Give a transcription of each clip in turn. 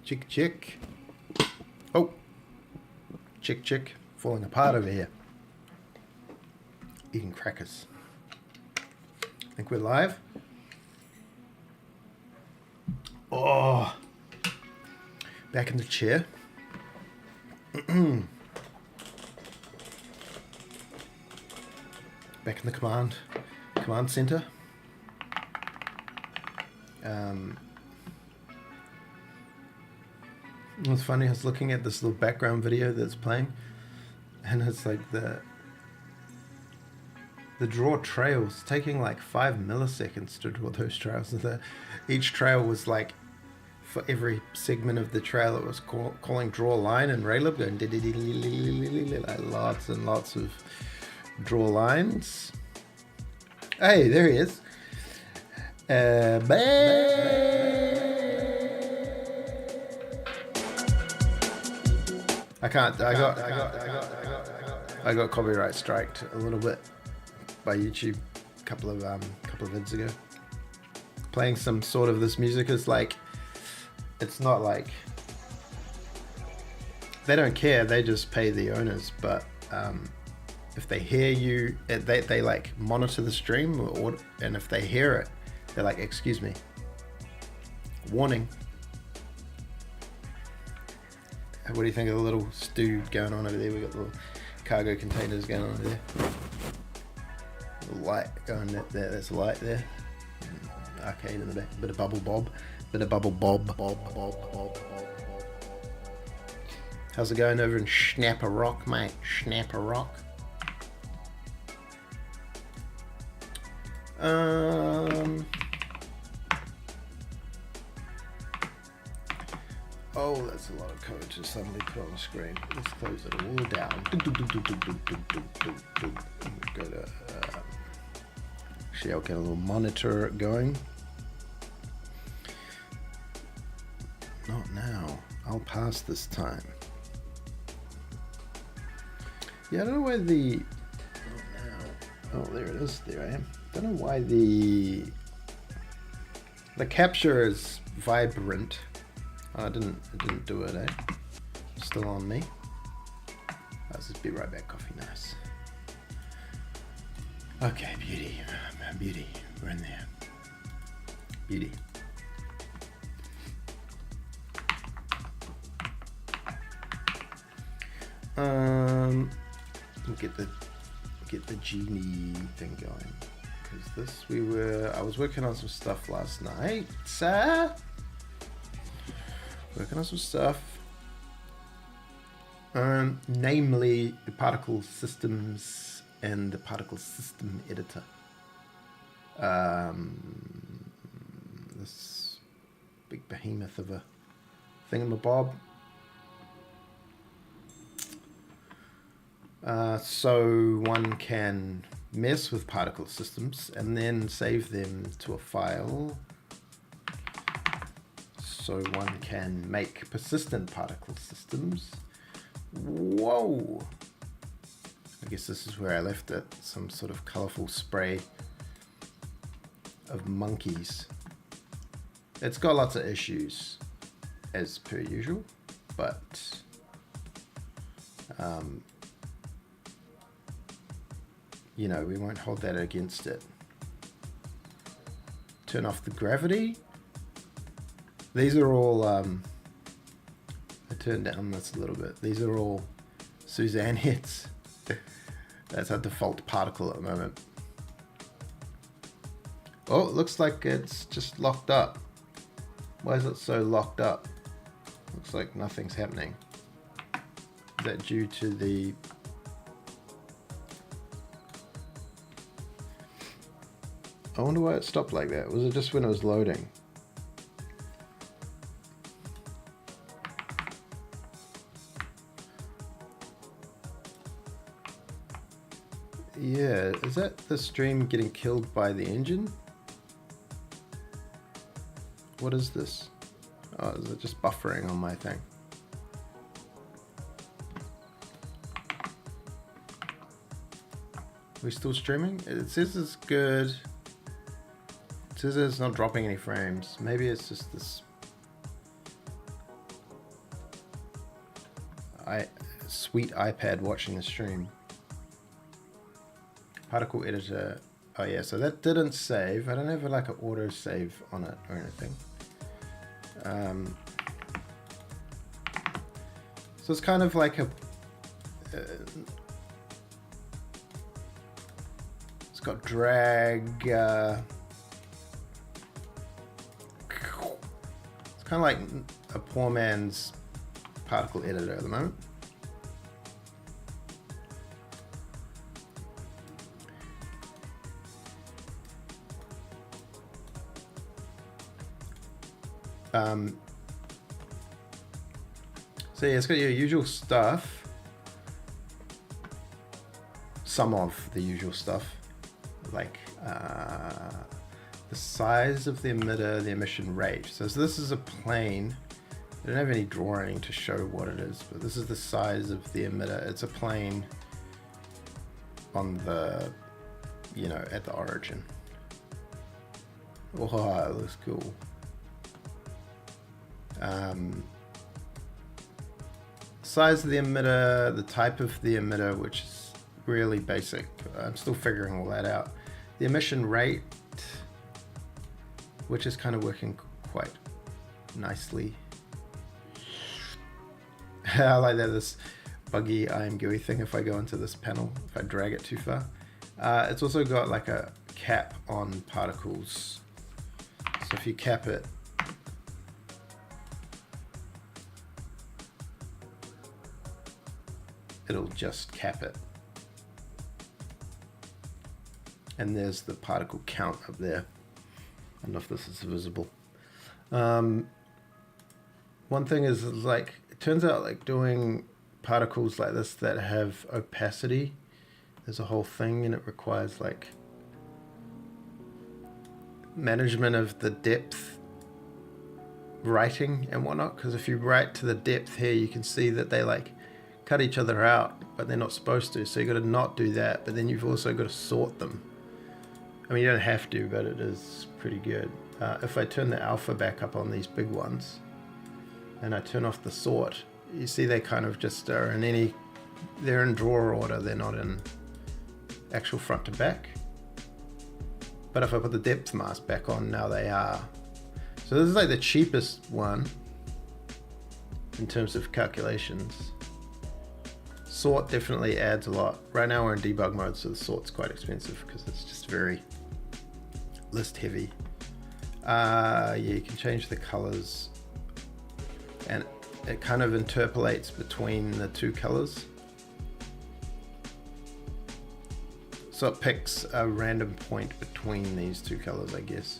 Chick, chick. Oh. Chick, chick. Falling apart over here. Eating crackers. Think we're live? Oh. Back in the chair. Back in the command center. It was funny, I was looking at this little background video that's playing, and it's like the draw trails taking like 5 milliseconds to draw those trails. Each trail was like, for every segment of the trail it was calling draw line, and Raylib going like lots and lots of draw lines. Hey, there he is. I got copyright striked a little bit by YouTube a couple of vids ago. Playing some sort of this music is like, it's not like they don't care, they just pay the owners, but if they hear you, they like monitor the stream, and if they hear it, they're like, excuse me, warning. What do you think of the little stew going on over there? We got the little cargo containers going on over there. The light going there. There's a light there. Arcade in the back. Bit of bubble bob. How's it going over in Snapper Rock, mate? Snapper Rock. Oh, that's a lot of code to suddenly put on the screen. Let's close it all down. Go to. Actually, I'll get a little monitor going. Not now. I'll pass this time. Yeah, I don't know why the. Not now. Oh, there it is. There I am. Don't know why the capture is vibrant. Oh, I didn't do it, eh? Still on me. I'll just be right back. Coffee, nice. Okay, beauty. Beauty. We're in there. Beauty. Get the genie thing going. Because I was working on some stuff last night. Working on some stuff, namely the particle systems and the particle system editor. This big behemoth of a thingamabob. So one can mess with particle systems and then save them to a file. So one can make persistent particle systems. Whoa! I guess this is where I left it. Some sort of colorful spray of monkeys. It's got lots of issues, as per usual, but you know, we won't hold that against it. Turn off the gravity. These are all, I turned down this a little bit. These are all Suzanne hits. That's our default particle at the moment. Oh, it looks like it's just locked up. Why is it so locked up? Looks like nothing's happening. Is that due to the... I wonder why it stopped like that. Was it just when it was loading? Yeah, is that the stream getting killed by the engine? What is this? Oh, is it just buffering on my thing? Are we still streaming? It says it's good. It says it's not dropping any frames. Maybe it's just this. sweet iPad watching the stream. Particle editor. Oh yeah, so that didn't save. I don't have like an auto save on it or anything. So it's kind of like it's got drag. It's kind of like a poor man's particle editor at the moment. So yeah, it's got your usual stuff. Some of the usual stuff, like the size of the emitter, the emission rate. So this is a plane. I don't have any drawing to show what it is, but this is the size of the emitter. It's a plane on the, you know, at the origin. Oh, it looks cool. Size of the emitter, the type of the emitter, which is really basic. I'm still figuring all that out. The emission rate, which is kind of working quite nicely. I like that, this buggy IM GUI thing if I go into this panel, if I drag it too far. It's also got like a cap on particles. So if you cap it, it'll just cap it. And there's the particle count up there. I don't know if this is visible. One thing is like, it turns out like doing particles like this that have opacity, there's a whole thing, and it requires like management of the depth writing and whatnot, because if you write to the depth here, you can see that they like cut each other out, but they're not supposed to, so you got to not do that, but then you've also got to sort them. I mean, you don't have to, but it is pretty good. If I turn the alpha back up on these big ones and I turn off the sort, you see they kind of just are in they're in drawer order, they're not in actual front to back. But if I put the depth mask back on, now they are. So this is like the cheapest one in terms of calculations. Sort definitely adds a lot. Right now we're in debug mode, so the sort's quite expensive because it's just very list heavy. Yeah, you can change the colors, and it kind of interpolates between the two colors. So it picks a random point between these two colors, I guess.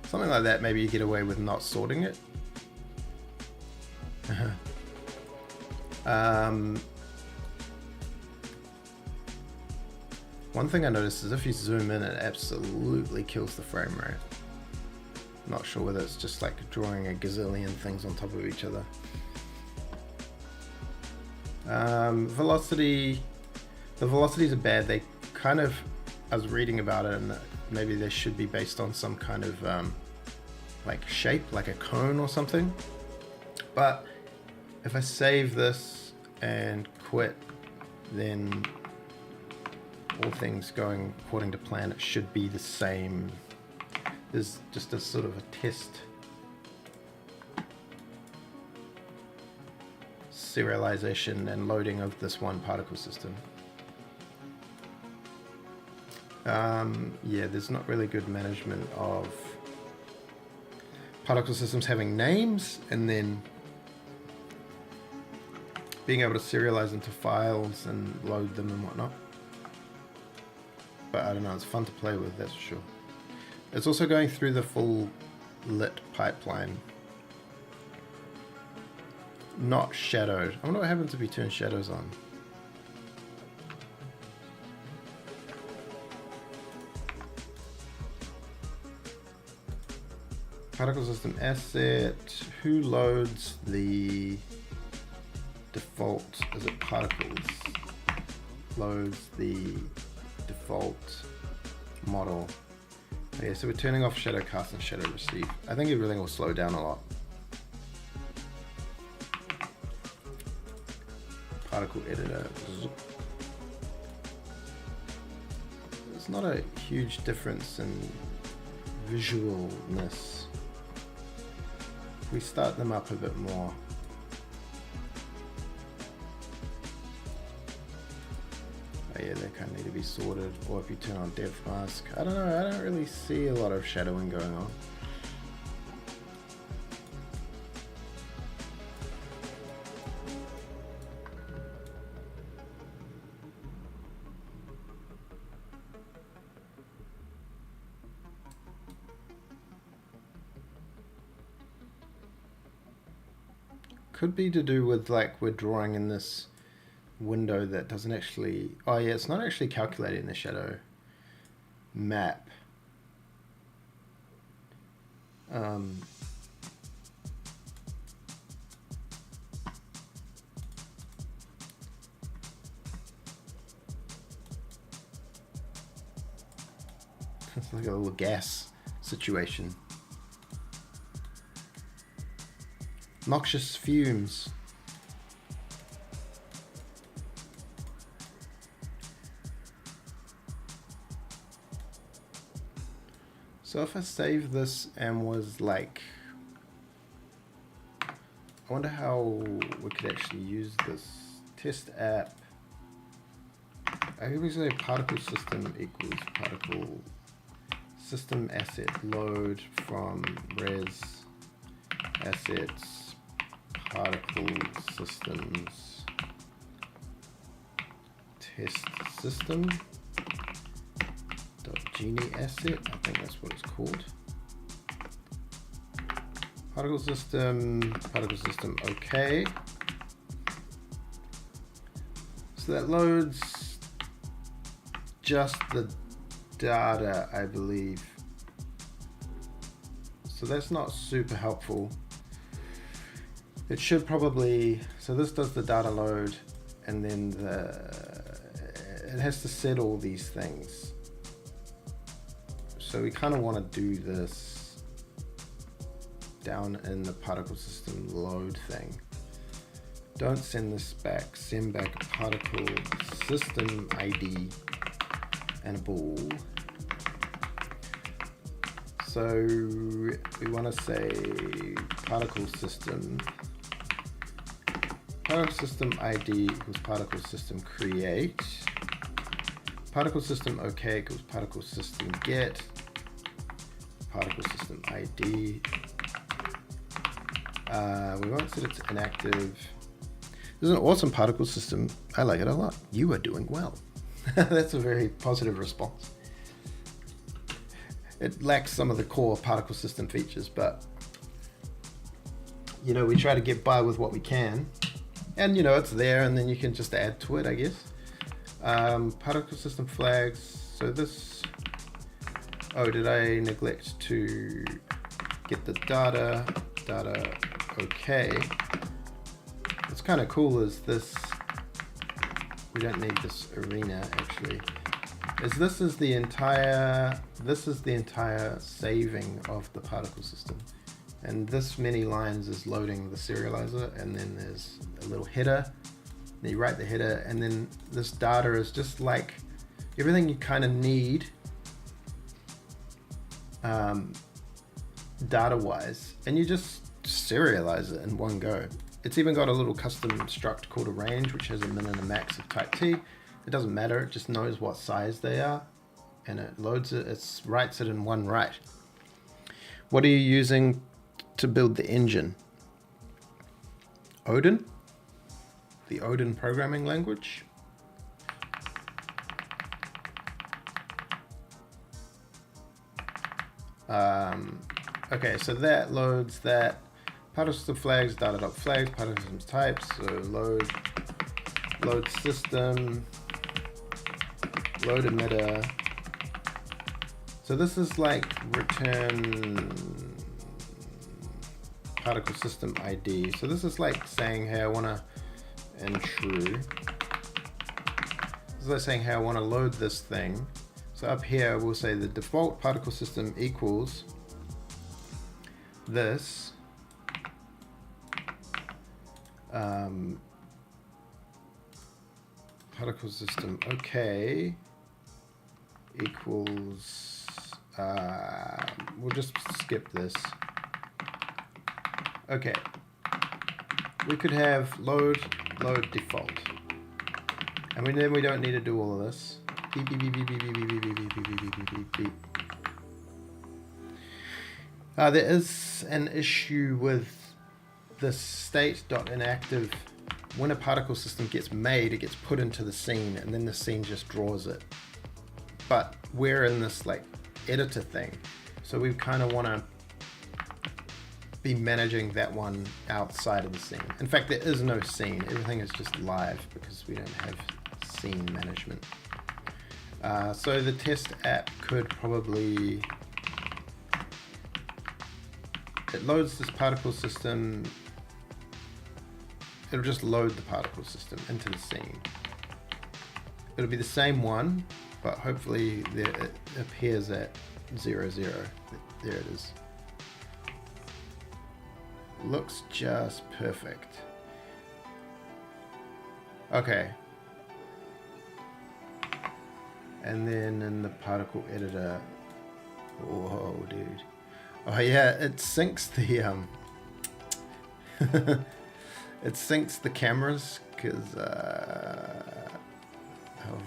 Something like that, maybe you get away with not sorting it. One thing I noticed is if you zoom in, it absolutely kills the frame rate. Not sure whether it's just like drawing a gazillion things on top of each other. Velocity, the velocities are bad. They kind of, I was reading about it, and maybe they should be based on some kind of like shape, like a cone or something. But if I save this and quit, then all things going according to plan, it should be the same. There's just a sort of a test serialization and loading of this one particle system. Yeah, there's not really good management of particle systems having names and then being able to serialize into files and load them and whatnot. But I don't know, it's fun to play with, that's for sure. It's also going through the full lit pipeline. Not shadowed. I wonder what happens if we turn shadows on. Particle system asset. Who loads the default? Is it particles? Loads the default model. Okay, so we're turning off shadow cast and shadow receive. I think everything will slow down a lot. Particle editor. There's not a huge difference in visualness. If we start them up a bit more. Oh yeah, they kind of need to be sorted. Or if you turn on depth mask. I don't know, I don't really see a lot of shadowing going on. Could be to do with like we're drawing in this window that doesn't actually, oh yeah, it's not actually calculating the shadow map. It's like a little gas situation. Noxious fumes. So if I save this and was like, I wonder how we could actually use this test app. I could say particle system equals particle system asset load from res assets particle systems test system genie asset. I think that's what it's called. Particle system okay. So that loads just the data, I believe. So that's not super helpful. It should probably, so this does the data load and then it has to set all these things. So we kind of want to do this down in the particle system load thing. Don't send this back, send back a particle system ID and a ball. So we want to say particle system ID equals particle system create, particle system OK equals particle system get, particle system ID. We won't set it to inactive. This is an awesome particle system. I like it a lot. You are doing well. That's a very positive response. It lacks some of the core particle system features, but you know, we try to get by with what we can. And you know, it's there and then you can just add to it, I guess. Particle system flags. So this, oh, did I neglect to get the data okay. What's kind of cool is this, we don't need this arena actually, this is the entire saving of the particle system. And this many lines is loading the serializer, and then there's a little header. Then you write the header, and then this data is just like everything you kind of need data-wise, and you just serialize it in one go. It's even got a little custom struct called a range, which has a min and a max of type T. It doesn't matter, it just knows what size they are, and it loads it, it writes it in one write. What are you using to build the engine? Odin? The Odin programming language? Okay, so that loads that particle system flags, data.flags, particle systems types, so load system, load emitter. So this is like return particle system ID. So this is like saying, hey, I want to, and true. as I was saying, how I want to load this thing. So up here, we'll say the default particle system equals this. Particle system okay equals, we'll just skip this. Okay, we could have load default, and then we don't need to do all of this. Beep, beep, beep, beep, beep, beep, beep, beep, beep, beep, beep, beep, beep, beep. There is an issue with the state.inactive. When a particle system gets made, it gets put into the scene, and then the scene just draws it. But we're in this like editor thing, so we kind of want to be managing that one outside of the scene. In fact, there is no scene. Everything is just live because we don't have scene management. So the test app could probably, it loads this particle system. It'll just load the particle system into the scene. It'll be the same one, but hopefully it appears at 0, 0. There it is. Looks just perfect. Okay. And then in the particle editor, whoa, dude. Oh yeah, it syncs the it syncs the cameras because of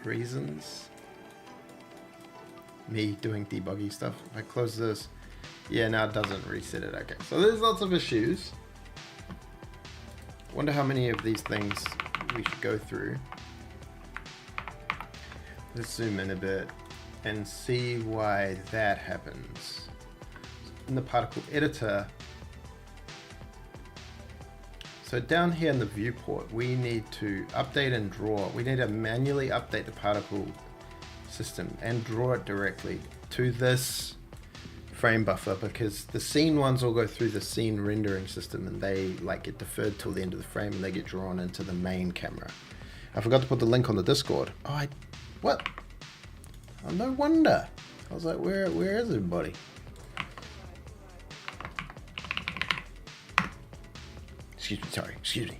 reasons. Me doing debuggy stuff. If I close this, yeah, now it doesn't reset it. Okay, so there's lots of issues. Wonder how many of these things we should go through. Let's zoom in a bit and see why that happens. In the particle editor, so down here in the viewport, we need to update and draw. We need to manually update the particle system and draw it directly to this frame buffer, because the scene ones all go through the scene rendering system and they like get deferred till the end of the frame and they get drawn into the main camera. I forgot to put the link on the Discord. Oh, what? Oh, no wonder. I was like, where is everybody? Excuse me.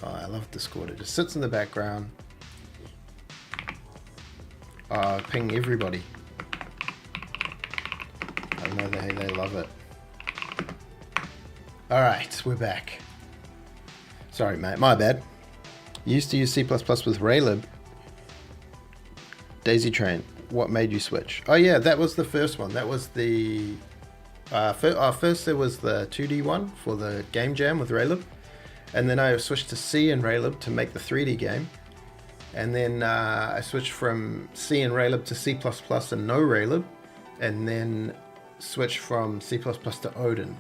Oh, I love Discord. It just sits in the background. Ping everybody. I know they love it. Alright, we're back. Sorry, mate. My bad. Used to use C++ with Raylib. Daisy Train. What made you switch? Oh yeah, that was the first one. That was the... first there was the 2D one for the game jam with Raylib. And then I switched to C and Raylib to make the 3D game. And then I switched from C and Raylib to C++ and no Raylib. And then switched from C++ to Odin.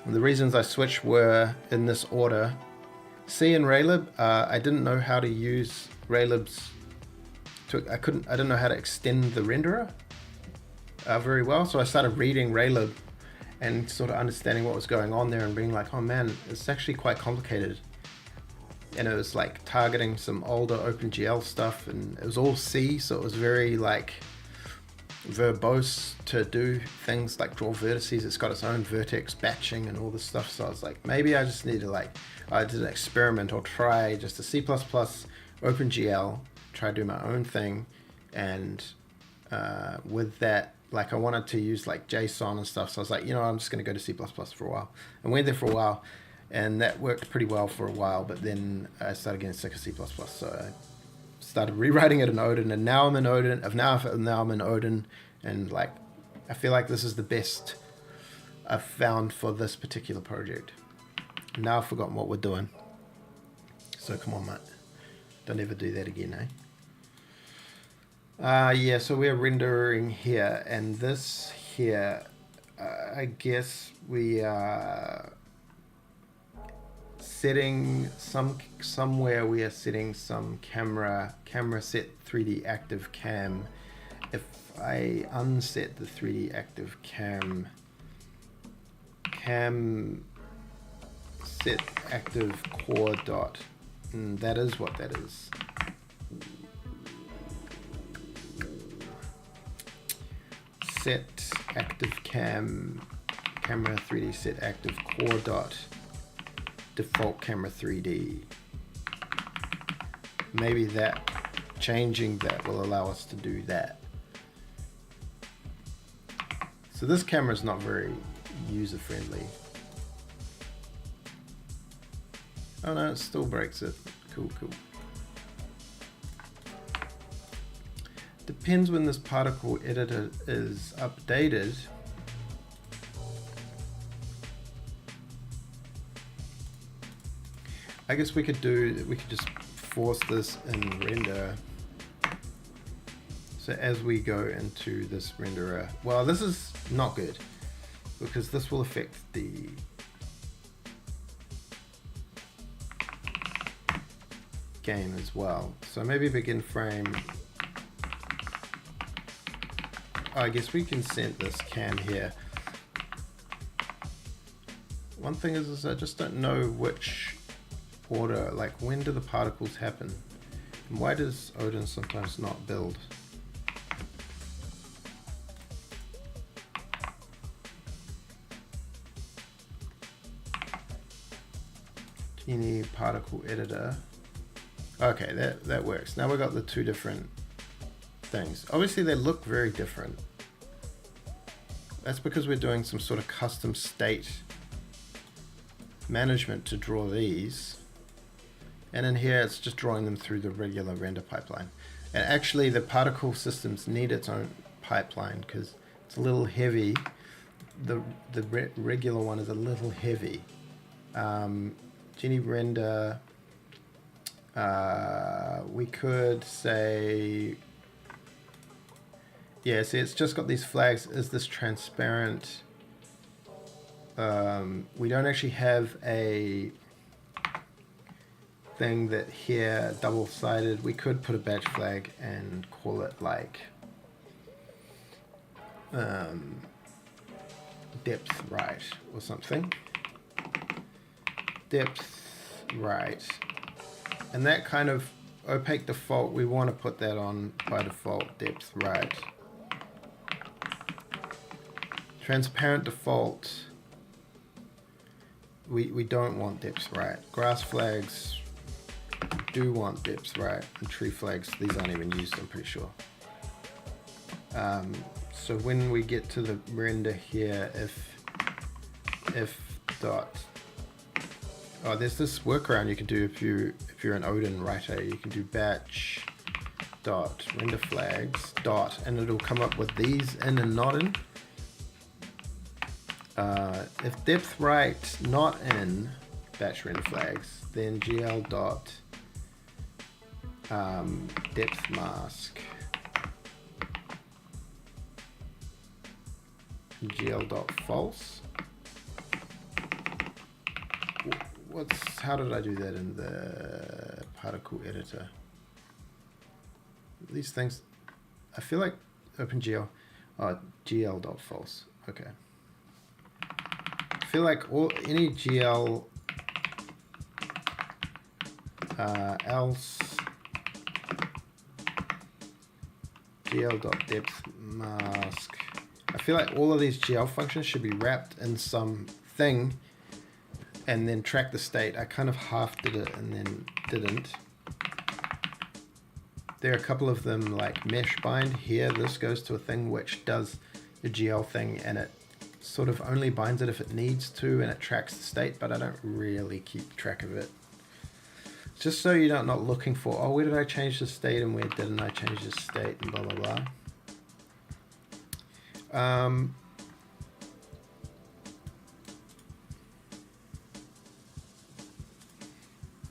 And the reasons I switched were in this order. C and Raylib, I didn't know how to use Raylib's... I didn't know how to extend the renderer very well. So I started reading Raylib and sort of understanding what was going on there and being like, oh man, it's actually quite complicated. And it was like targeting some older OpenGL stuff, and it was all C, so it was very like verbose to do things like draw vertices. It's got its own vertex batching and all this stuff. So I was like, maybe I just need to I did an experiment or try just a C++ OpenGL, try to do my own thing. And with that, I wanted to use JSON and stuff. So I was like, I'm just going to go to C++ for a while, and went there for a while. And that worked pretty well for a while, but then I started getting sick of C++, so I started rewriting it in Odin, and now I'm in Odin. Now I'm in Odin, and I feel like this is the best I've found for this particular project. Now I've forgotten what we're doing, so come on, mate, don't ever do that again, eh? Yeah, so we're rendering here, and this here, I guess we are setting somewhere we are setting some camera set 3D active cam. If I unset the 3D active cam set active core dot That is what that is. Set active camera 3D set active core dot default camera 3D. Maybe that changing that will allow us to do that. So this camera is not very user friendly. Oh no, it still breaks it. Cool. Depends when this particle editor is updated. I guess we could just force this in render. So as we go into this renderer, well, this is not good because this will affect the game as well. So maybe begin frame. I guess we can send this cam here. One thing is I just don't know which order, like when do the particles happen? And why does Odin sometimes not build? Genie particle editor. Okay, that works. Now we've got the two different things. Obviously they look very different. That's because we're doing some sort of custom state management to draw these. And in here it's just drawing them through the regular render pipeline. And actually the particle systems need its own pipeline because it's a little heavy. The regular one is a little heavy. Genie render, we could say, yeah, see it's just got these flags. Is this transparent? We don't actually have a thing that here double-sided. We could put a batch flag and call it like depth right or something. Depth right. And that kind of opaque default, we want to put that on by default, depth right. Transparent default, we don't want depth right. Grass flags do want depth right, and tree flags, these aren't even used, I'm pretty sure. So when we get to the render here, if dot, oh, there's this workaround you can do if you're an Odin writer. You can do batch dot render flags dot, and it'll come up with these in and not in. If depth right not in batch render flags, then gl dot depth mask gl dot false. How did I do that in the particle editor? These things, I feel like OpenGL, gl dot false. Okay. I feel like any GL else gl dot depth mask. I feel like all of these GL functions should be wrapped in something and then track the state. I kind of half did it and then didn't. There are a couple of them like mesh bind here. This goes to a thing which does the GL thing and it sort of only binds it if it needs to and it tracks the state, but I don't really keep track of it. Just so you're not looking for, oh, where did I change the state and where didn't I change the state and blah, blah, blah.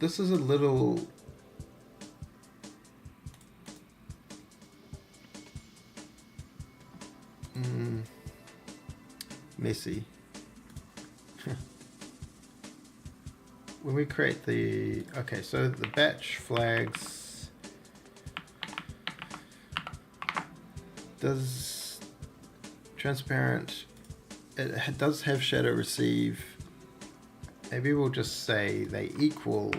This is a little messy. When we create the, okay, so the batch flags does transparent, it does have shadow receive. Maybe we'll just say they equal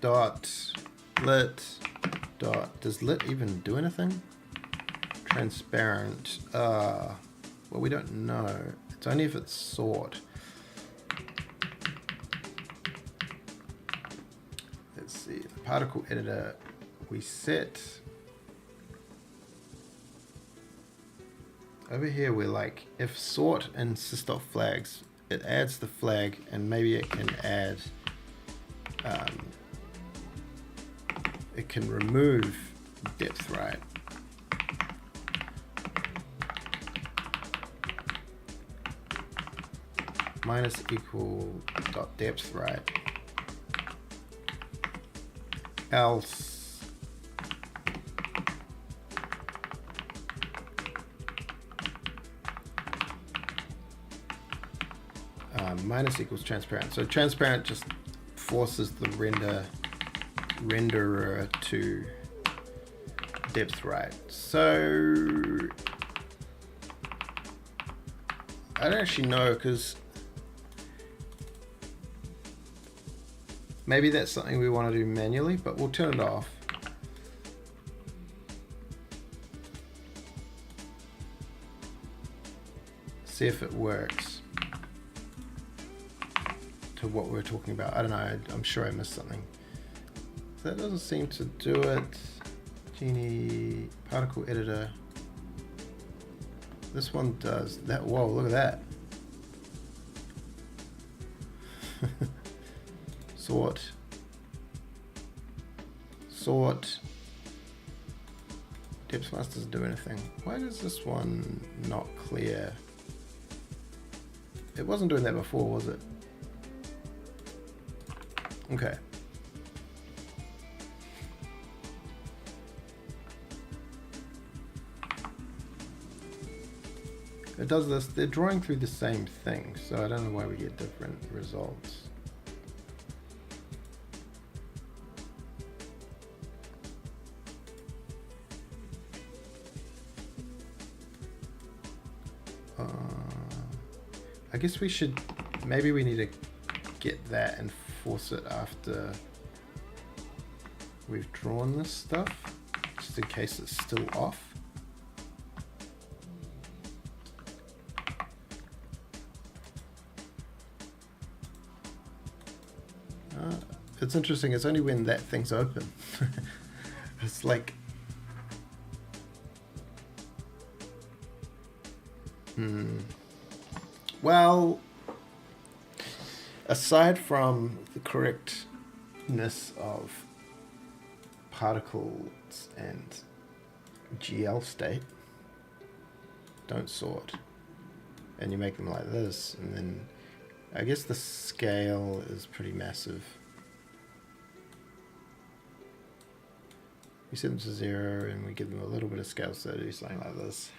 dot lit dot, does lit even do anything? Transparent, well, we don't know. It's only if it's sort. Let's see, the particle editor we set. Over here we're like, if sort and sys.flags, it adds the flag, and maybe it can add, it can remove depth right. Minus equal dot depth right. Else minus equals transparent. So transparent just forces the renderer to depth right. So I don't actually know, because maybe that's something we want to do manually, but we'll turn it off. See if it works to what we're talking about. I don't know, I'm sure I missed something. That doesn't seem to do it. Genie, particle editor. This one does that. Whoa, look at that. Sort. Depth mask doesn't do anything. Why is this one not clear? It wasn't doing that before, was it? Okay. It does this. They're drawing through the same thing, so I don't know why we get different results. I guess we should, maybe we need to get that and force it after we've drawn this stuff, just in case it's still off. It's interesting, it's only when that thing's open. It's like, well, aside from the correctness of particles and GL state, don't sort, and you make them like this, and then I guess the scale is pretty massive. We set them to 0 and we give them a little bit of scale, so do something like this.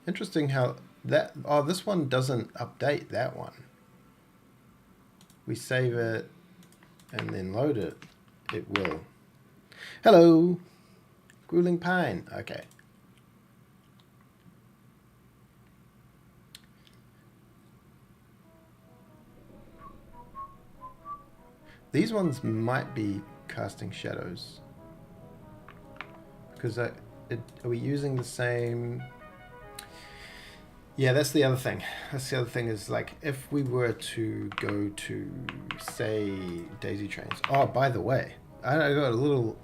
Interesting how that, oh, this one doesn't update that one. We save it and then load it, it will. Hello, Grueling Pine, okay. These ones might be casting shadows, because are we using the same? Yeah, that's the other thing. That's the other thing is, like, if we were to go to, say, daisy trains. Oh, by the way, I got a little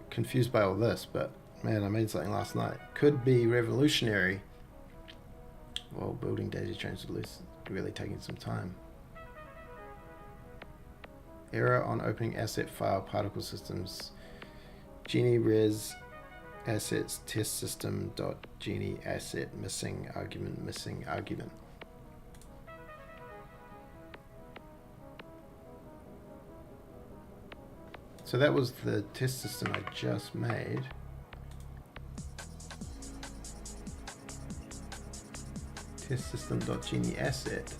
confused by all this, but man, I made something last night. Could be revolutionary. Well, building daisy trains at least really taking some time. Error on opening asset file particle systems. Genie res assets test system dot genie asset missing argument missing argument. So that was the test system I just made. Test system dot genie asset.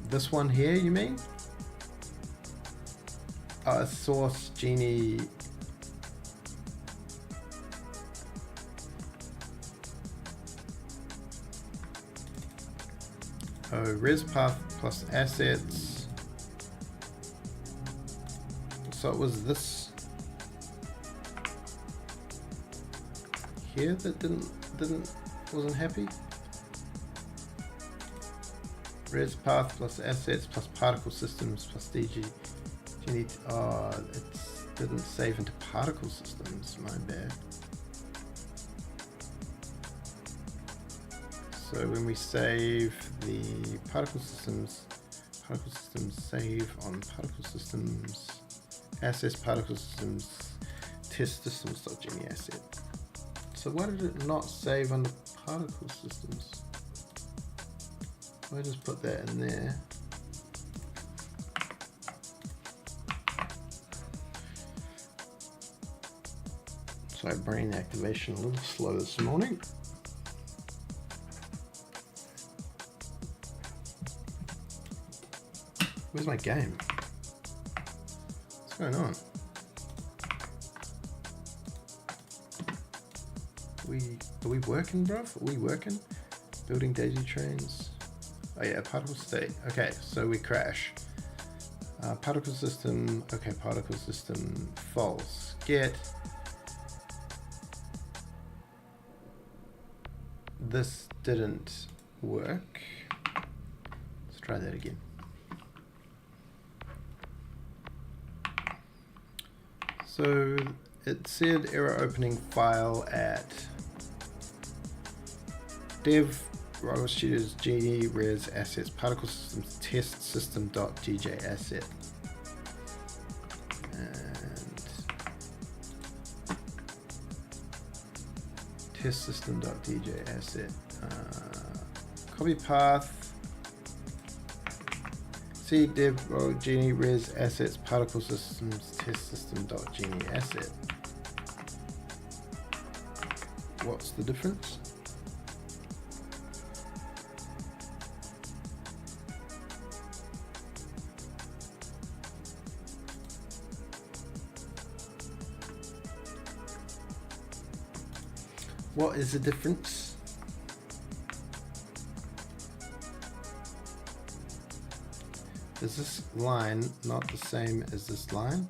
This one here, you mean? Source Genie. res path plus assets. So it was this here that wasn't happy. Res path plus assets plus particle systems plus DG. It didn't save into particle systems, my bad. So when we save the particle systems save on particle systems, assets, particle systems, test systems.geni asset. So why did it not save under particle systems? I just put that in there. So brain activation a little slow this morning. Where's my game? What's going on? Are we working, bruv? Are we working? Building daisy trains. Oh yeah, particle state. Okay, so we crash. Particle system. Okay, particle system false. Get. This didn't work. Let's try that again. So it said error opening file at dev Rival Studios GD res assets particle systems test system.gj asset and test system.dj asset copy path C dev genie res assets particle systems test system.genie asset. What's the difference? What is the difference? Is this line not the same as this line?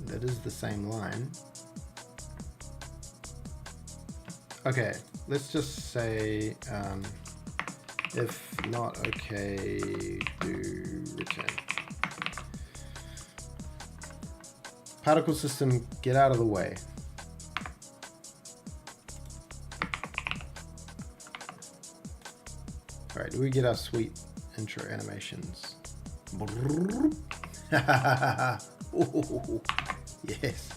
That is the same line. Okay, let's just say if not okay, do return. Particle system, get out of the way. All right, do we get our sweet intro animations? Oh, yes.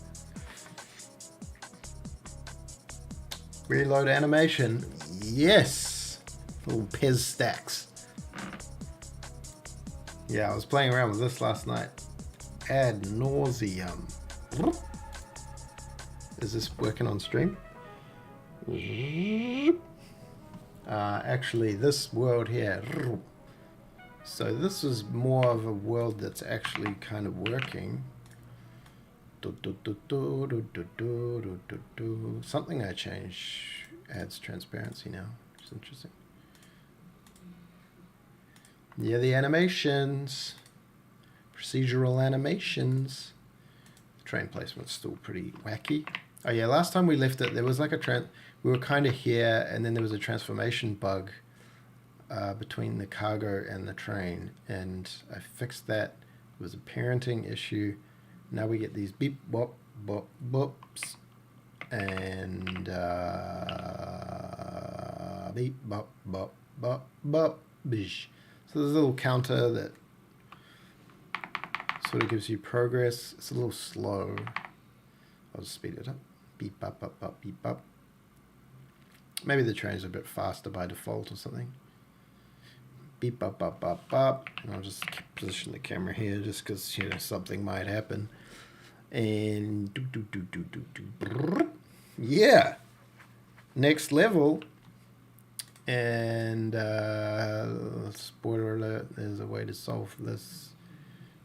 Reload animation. Yes. Little Pez stacks. Yeah, I was playing around with this last night. Ad nauseum. Is this working on stream? Actually, this world here. So this is more of a world that's actually kind of working. Something I change adds transparency now. It's interesting. Yeah, the animations. Procedural animations. The train placement's still pretty wacky. Oh yeah, last time we left it, there was like we were kind of here, and then there was a transformation bug between the cargo and the train, and I fixed that. It was a parenting issue. Now we get these beep, bop, bop, bops, and beep, bop, bop, bop, bop, bish. So there's a little counter that sort of gives you progress. It's a little slow. I'll just speed it up. Beep, bop, bop, bop, beep, bop. Maybe the train's a bit faster by default or something. Beep, bop, bop, bop, bop. And I'll just position the camera here just because, you know, something might happen. And yeah, next level. And spoiler alert, there's a way to solve this.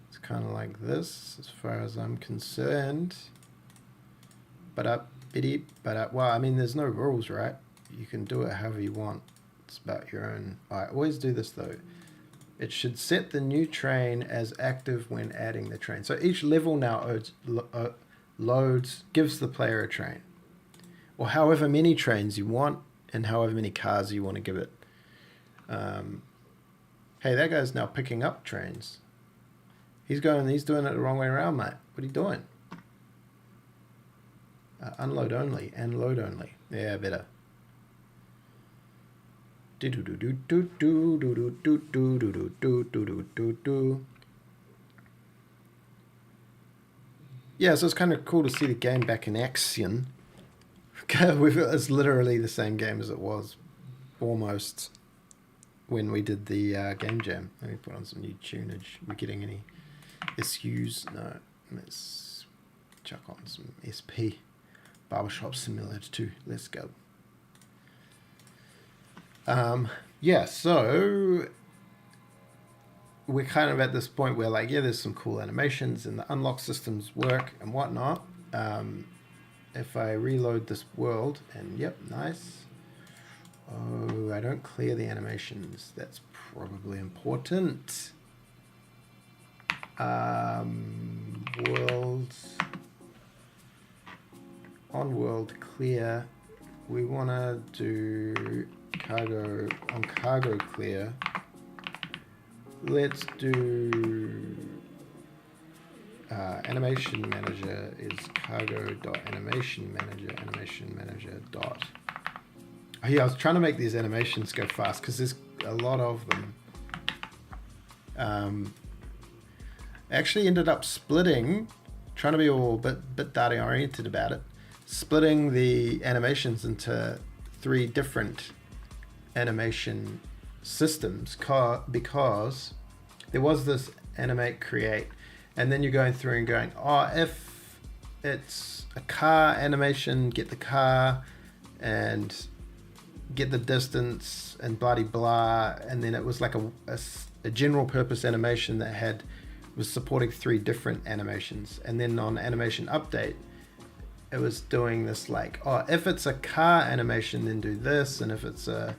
It's kind of like this as far as I'm concerned. Well, I mean, there's no rules, right? you can do it however you want. It's about your own. I always do this though. It should set the new train as active when adding the train. So each level now gives the player a train, or however many trains you want, and however many cars you want to give it. Hey, that guy's now picking up trains. He's doing it the wrong way around, mate. What are you doing? Unload only and load only. Yeah, better. Yeah, so it's kind of cool to see the game back in action. It's literally the same game as it was, almost, when we did the game jam. Let me put on some new tunage. Are we getting any SUs? No. Let's chuck on some SP. Barbershop Simulator 2. Let's go. Yeah, so we're kind of at this point where, like, yeah, there's some cool animations and the unlock systems work and whatnot. If I reload this world, and yep, nice. Oh, I don't clear the animations. That's probably important. Worlds. On world clear. We want to do cargo on cargo clear. Let's do animation manager is cargo.animation manager dot. Oh, yeah, I was trying to make these animations go fast because there's a lot of them. Actually ended up splitting, trying to be all bit data oriented about it, splitting the animations into 3 different animation systems because there was this animate, create, and then you're going through and going, oh, if it's a car animation, get the car and get the distance and blah blah, and then it was like a general purpose animation that was supporting 3 different animations, and then on animation update it was doing this like, oh, if it's a car animation then do this, and if it's a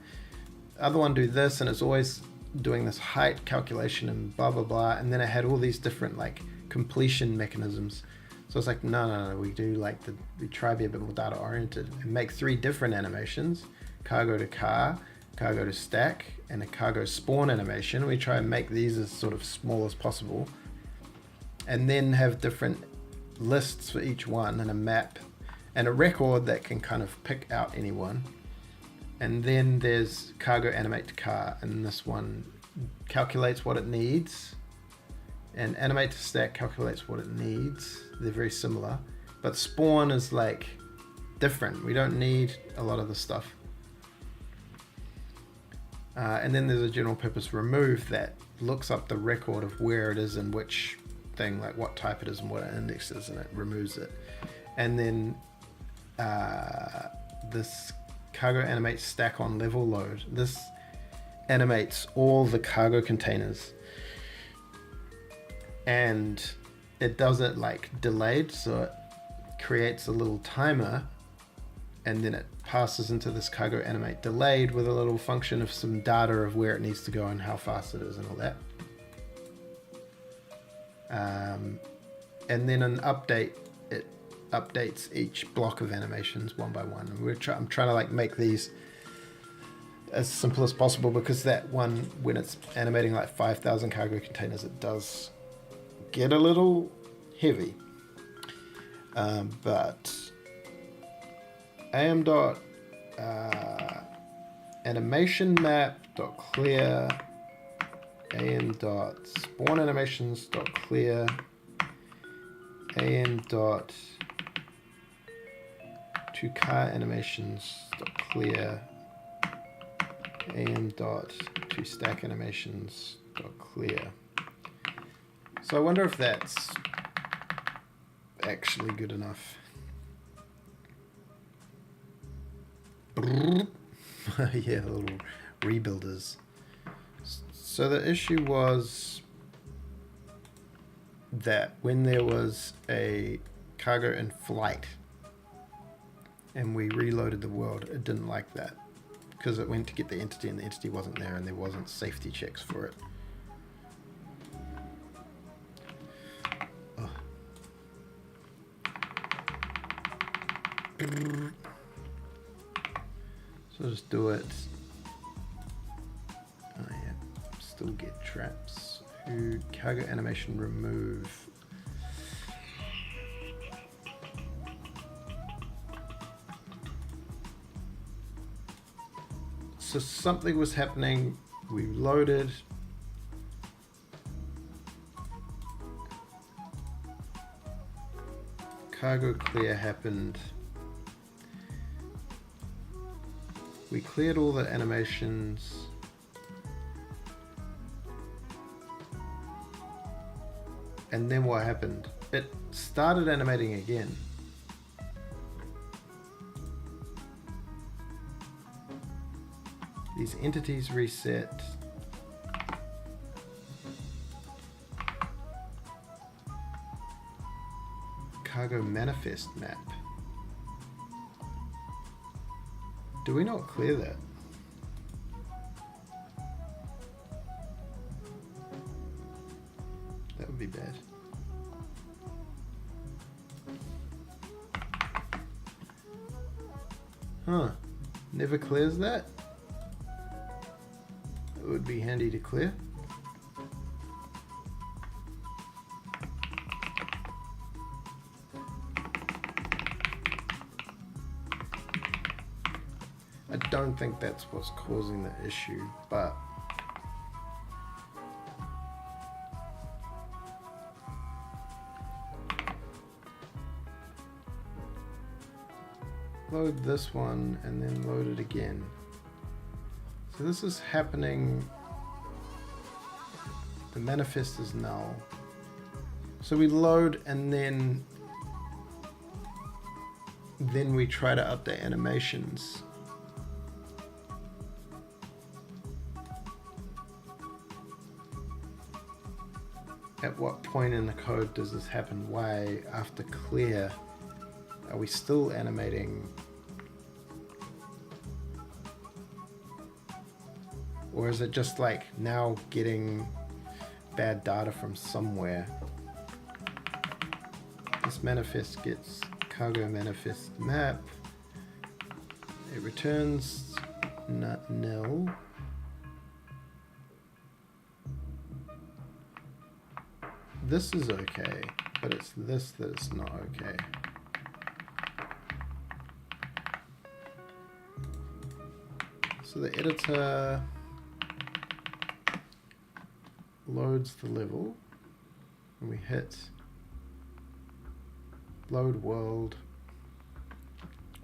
other one do this, and it's always doing this height calculation and blah blah blah, and then it had all these different like completion mechanisms. So it's like, no, we try to be a bit more data oriented and make 3 different animations: cargo to car, cargo to stack, and a cargo spawn animation. We try and make these as sort of small as possible, and then have different lists for each one, and a map and a record that can kind of pick out any one. And then there's cargo animate to car, and this one calculates what it needs, and animate to stack calculates what it needs. They're very similar, but spawn is like different. We don't need a lot of the stuff. And then there's a general purpose remove that looks up the record of where it is and which thing, like what type it is and what it indexes, and it removes it. And then this cargo animate stack on level load. This animates all the cargo containers, and it does it like delayed, so it creates a little timer, and then it passes into this cargo animate delayed with a little function of some data of where it needs to go and how fast it is and all that. And then an update, it updates each block of animations one by one. And I'm trying to like make these as simple as possible, because that one, when it's animating like 5,000 cargo containers, it does get a little heavy. But am dot animation map dot clear, am dot spawn animations dot clear, am dot to car animations dot clear, am dot to stack animations dot clear. So I wonder if that's actually good enough. Yeah, little rebuilders. So the issue was that when there was a cargo in flight, and we reloaded the world, it didn't like that because it went to get the entity and the entity wasn't there and there wasn't safety checks for it. Oh. So just do it. Oh yeah, still get traps. Who cargo animation remove. So something was happening, we loaded. Cargo clear happened. We cleared all the animations. And then what happened? It started animating again. These entities reset. Cargo manifest map. Do we not clear that? That would be bad. Huh. Never clears that? It would be handy to clear. I don't think that's what's causing the issue, but load this one and then load it again. So this is happening. The manifest is null. So we load and then we try to update animations. At what point in the code does this happen? Why after clear are we still animating? Or is it just like now getting bad data from somewhere? This manifest gets cargo manifest map. It returns nil. This is okay, but it's this that is not okay. So the editor loads the level and we hit load world,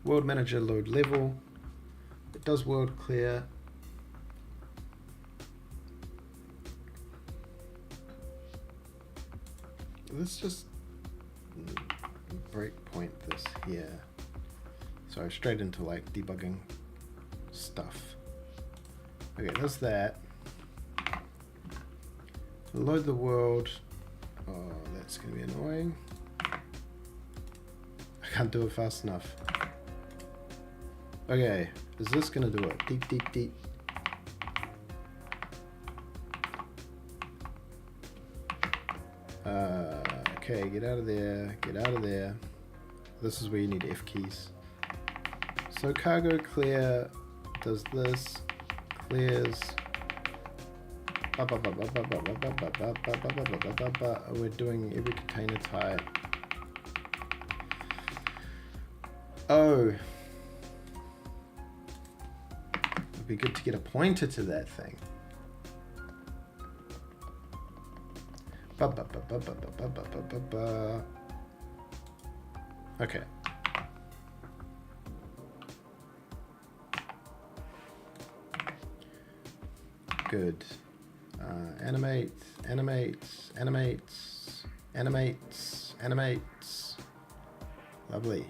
world manager load level. It does world clear. Let's just breakpoint this here. So straight into like debugging stuff. Okay, that's that. Load the world. Oh, that's gonna be annoying. I can't do it fast enough. Okay, is this gonna do it? Deep, deep, deep. Okay, get out of there, get out of there. This is where you need F keys. So cargo clear does this, clears. We're doing every container type. Oh. It'd be good to get a pointer to that thing. Okay. Good. Animate, animates, animates, animates, animates. Lovely.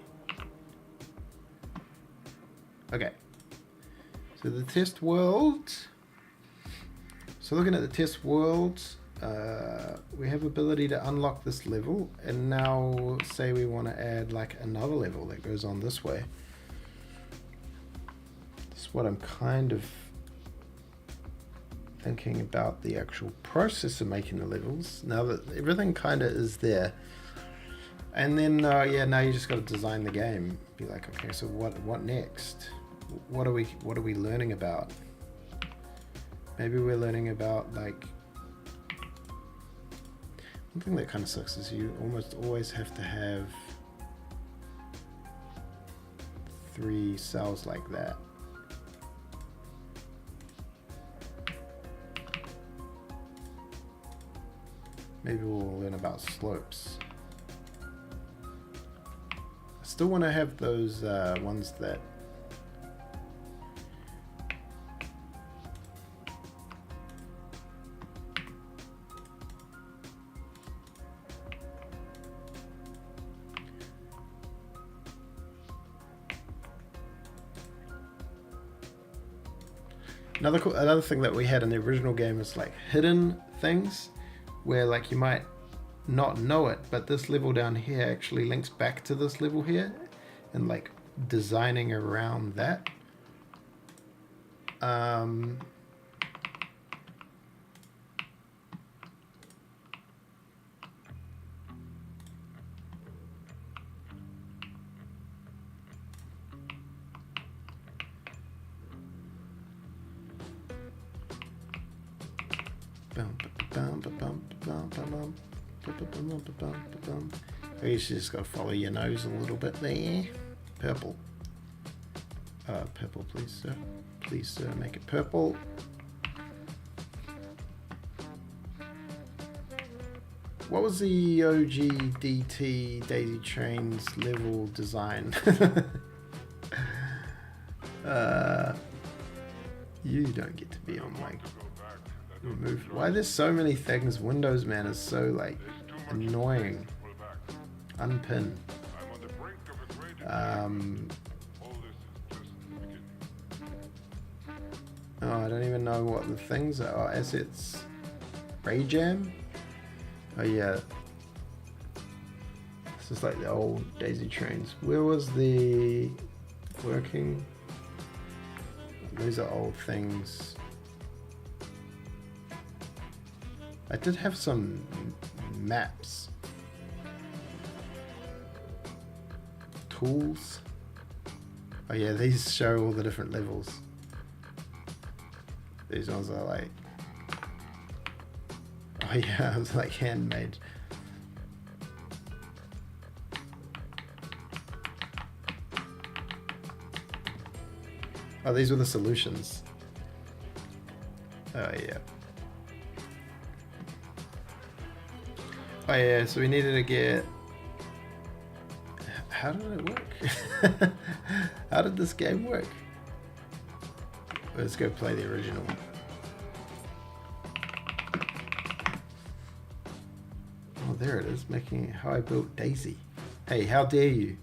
Okay. So the test world. So looking at the test world, we have ability to unlock this level, and now say we want to add like another level that goes on this way. that's what I'm kind of thinking about, the actual process of making the levels, now that everything kind of is there. And then yeah, now you just got to design the game. Be like, okay, so what next? What are we learning about? Maybe we're learning about, like, one thing that kind of sucks is you almost always have to have 3 cells like that. Maybe we'll learn about slopes. I still want to have those ones that another thing that we had in the original game is like hidden things, where like you might not know it, but this level down here actually links back to this level here, and like designing around that. You just got to follow your nose a little bit there. Purple. Purple, please, sir. Please, sir, make it purple. What was the OG DT Daisy Trains level design? You don't get to be on my remove. Why there's so many things? Windows, man, is so like annoying. Unpin. Oh, I don't even know what the things are. Oh, assets. Ray Jam? Oh yeah. This is like the old Daisy Trains. Where was the working? These are old things. I did have some maps. Tools. Oh yeah, these show all the different levels. These ones are like, oh yeah, it was like handmade. Oh, these were the solutions. Oh yeah. Oh yeah, so we needed to get... How did it work? How did this game work? Let's go play the original. Oh, there it is, making how I built Daisy. Hey, how dare you?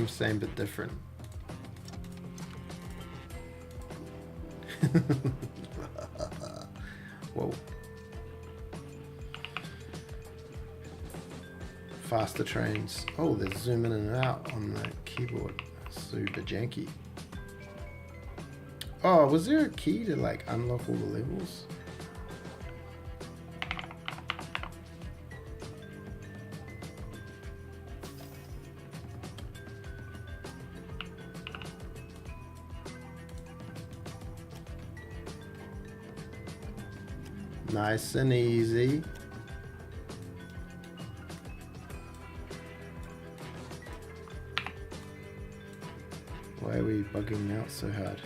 Same, but different. Whoa. Faster trains. Oh, there's zoom in and out on the keyboard. Super janky. Oh, was there a key to like unlock all the levels? Nice and easy. Why are we bugging out so hard?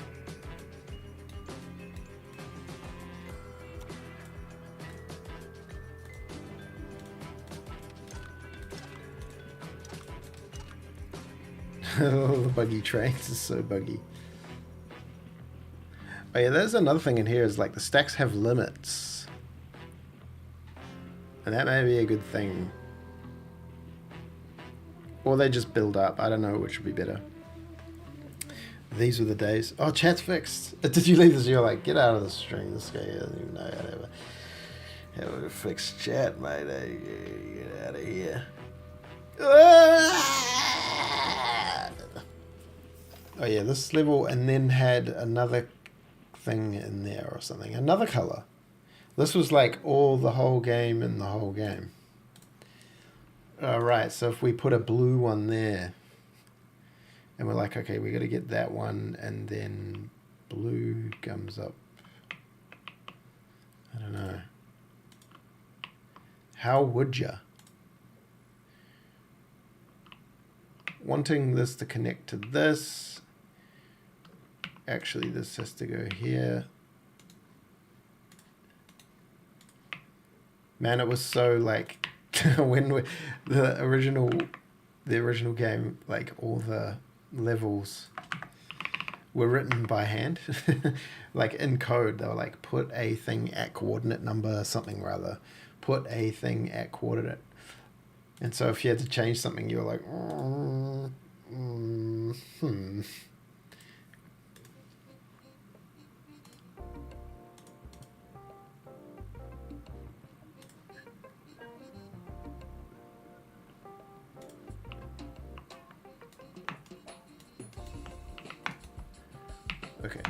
Oh, the buggy trains is so buggy. Oh yeah, there's another thing in here is like the stacks have limits. And that may be a good thing. Or they just build up. I don't know which would be better. These were the days. Oh, chat's fixed. Did you leave this? You're like, get out of the stream. This guy doesn't even know. Whatever. How to fix chat, mate? Get out of here. Oh yeah, this level and then had another thing in there or something. Another color. This was like all the whole game in the whole game. Alright, so if we put a blue one there, and we're like, okay, we got to get that one, and then blue comes up. I don't know. How would ya? Wanting this to connect to this. Actually, this has to go here. Man, it was so like when the original game, like all the levels were written by hand, like in code. They were like, put a thing at coordinate number something rather, put a thing at coordinate. And so if you had to change something, you were like, Okay.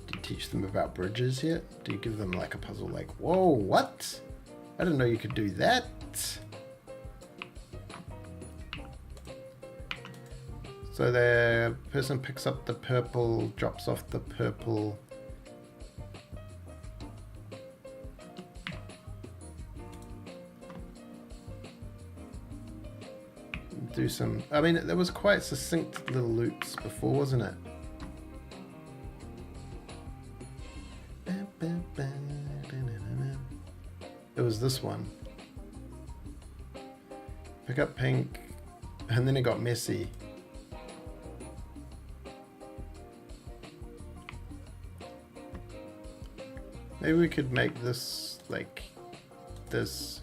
Do you teach them about bridges yet? Do you give them like a puzzle like, whoa, what? I didn't know you could do that. So the person picks up the purple, drops off the purple. Do some, I mean, there was quite succinct little loops before, wasn't it? It was this one. Pick up pink, and then it got messy. Maybe we could make this like this.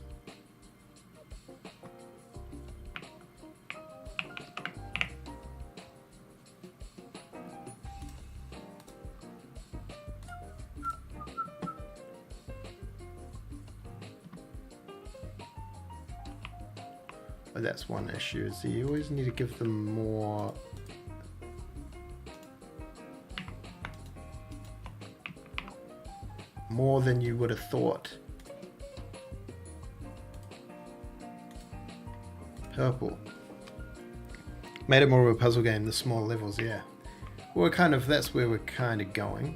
But that's one issue, is you always need to give them more than you would have thought. Purple. Made it more of a puzzle game, the small levels, yeah. We're that's where we're kind of going.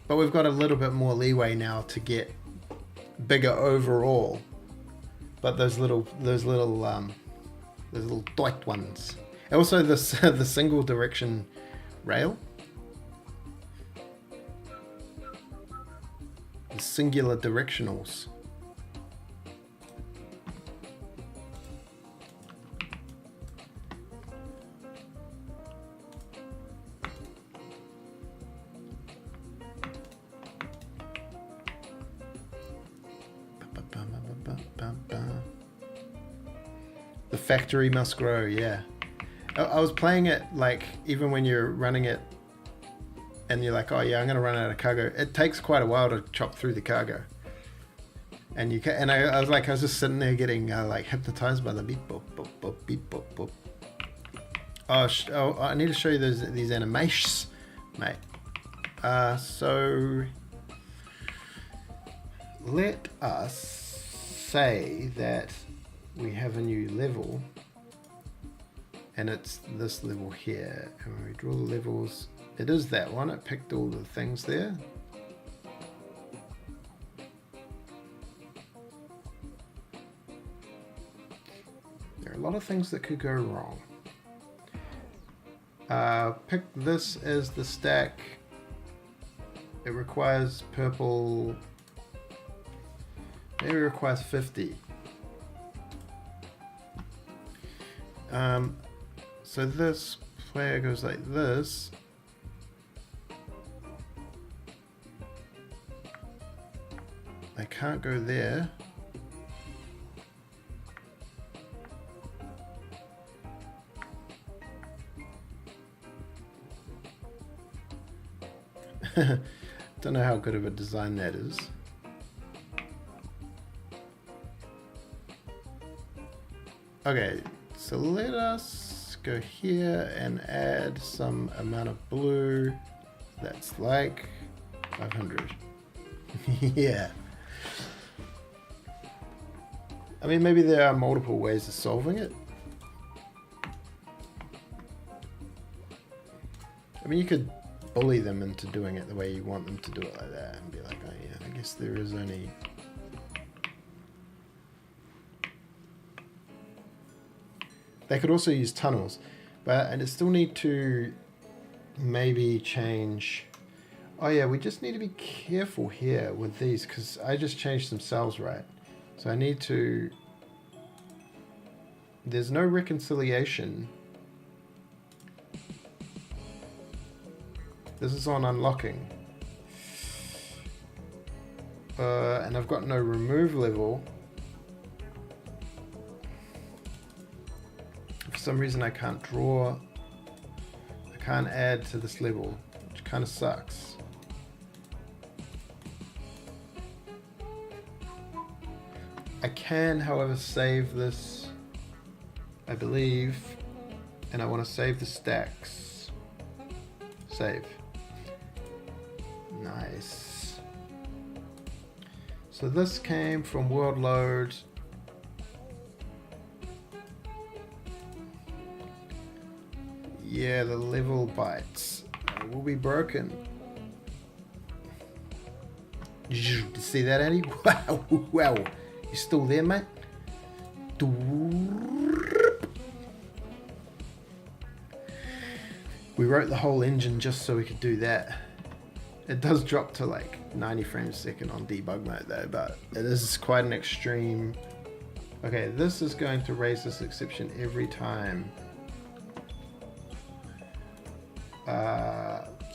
But we've got a little bit more leeway now to get bigger overall. But those little doiked ones. And also this the single direction rail. The singular directionals. The factory must grow, yeah. I was playing it like, even when you're running it and you're like, oh yeah, I'm gonna run out of cargo. It takes quite a while to chop through the cargo. And you can, and I was just sitting there getting like hypnotized by the beep boop boop boop beep boop boop. Oh, I need to show you these animations, mate. So let us say that we have a new level, and it's this level here, and when we draw the levels, it is that one. It picked all the things there. There are a lot of things that could go wrong. Pick this as the stack. It requires purple. Maybe it requires 50. So this player goes like this. They can't go there. Don't know how good of a design that is. Okay, so let us go here and add some amount of blue. That's like 500. Yeah. I mean, maybe there are multiple ways of solving it. I mean, you could bully them into doing it the way you want them to do it, like that, and be like, oh yeah, I guess there is only... They could also use tunnels, and it still need to maybe change... Oh yeah, we just need to be careful here with these, because I just changed some cells, right? So I need to... There's no reconciliation. This is on unlocking. And I've got no remove level. For some reason I can't draw. I can't add to this level, which kind of sucks. I can, however, save this, I believe, and I want to save the stacks. Save. Nice. So this came from world load. Yeah, the level bytes will be broken. Did you see that, Andy? Wow, wow. You still there, mate? We wrote the whole engine just so we could do that. It does drop to like 90 frames a second on debug mode though, but it is quite an extreme. Okay, this is going to raise this exception every time.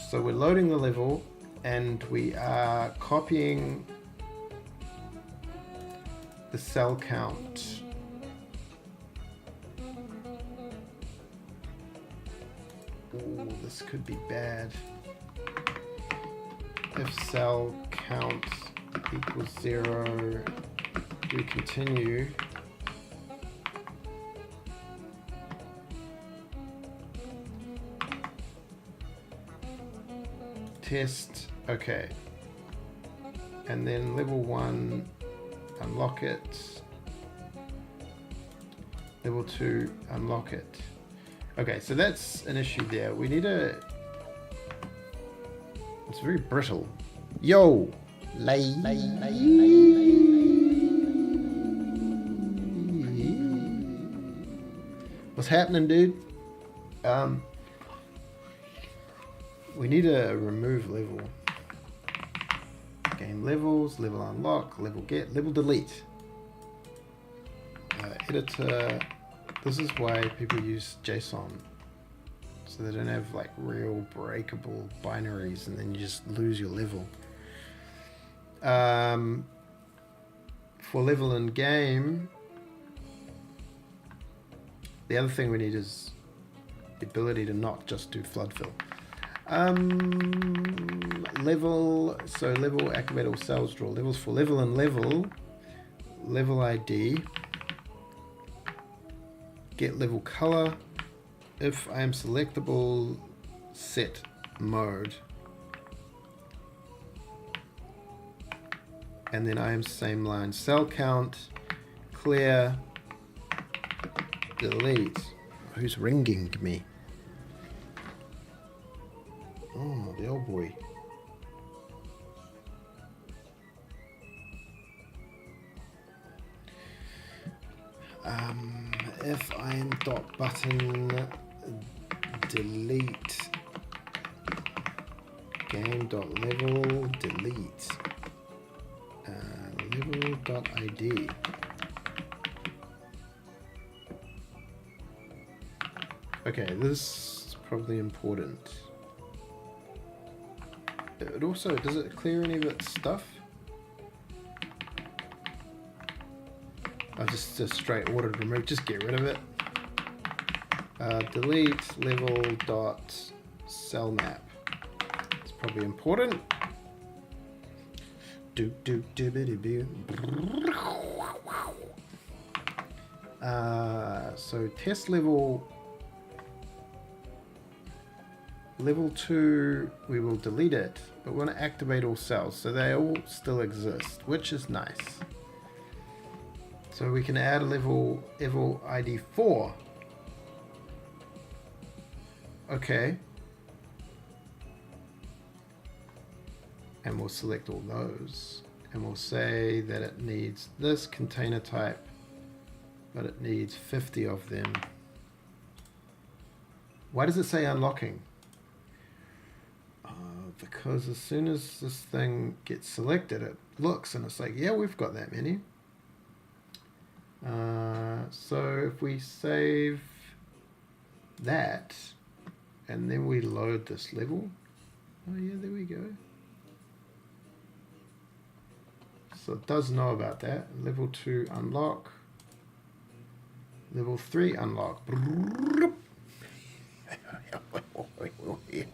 So we're loading the level and we are copying the cell count. Ooh, this could be bad. If cell count equals 0, we continue. Test, okay. And then level 1, unlock it. Level 2, unlock it. Okay, so that's an issue there. We need a... It's very brittle. Yo! What's happening, dude? We need a remove level. Game levels, level unlock, level get, level delete. Editor. This is why people use JSON. So they don't have like real breakable binaries and then you just lose your level. For level in game, the other thing we need is the ability to not just do flood fill. Level, so level activate all cells, draw levels for level and level ID, get level color. If I am selectable, set mode. And then I am same line, cell count, clear, delete. Who's ringing me? Oh, the old boy. If I am dot button delete game dot level delete level dot ID. Okay, this is probably important. It also, does it clear any of its stuff? Just a straight ordered remove, just get rid of it. Delete level dot cell map. It's probably important. So test level 2, we will delete it, but we want to activate all cells, so they all still exist, which is nice. So we can add a level ID 4. Okay. And we'll select all those. And we'll say that it needs this container type, but it needs 50 of them. Why does it say unlocking? Because as soon as this thing gets selected, it looks and it's like, yeah, we've got that many. So if we save that and then we load this level, oh yeah, there we go. So it does know about that. Level 2 unlock. Level 3 unlock.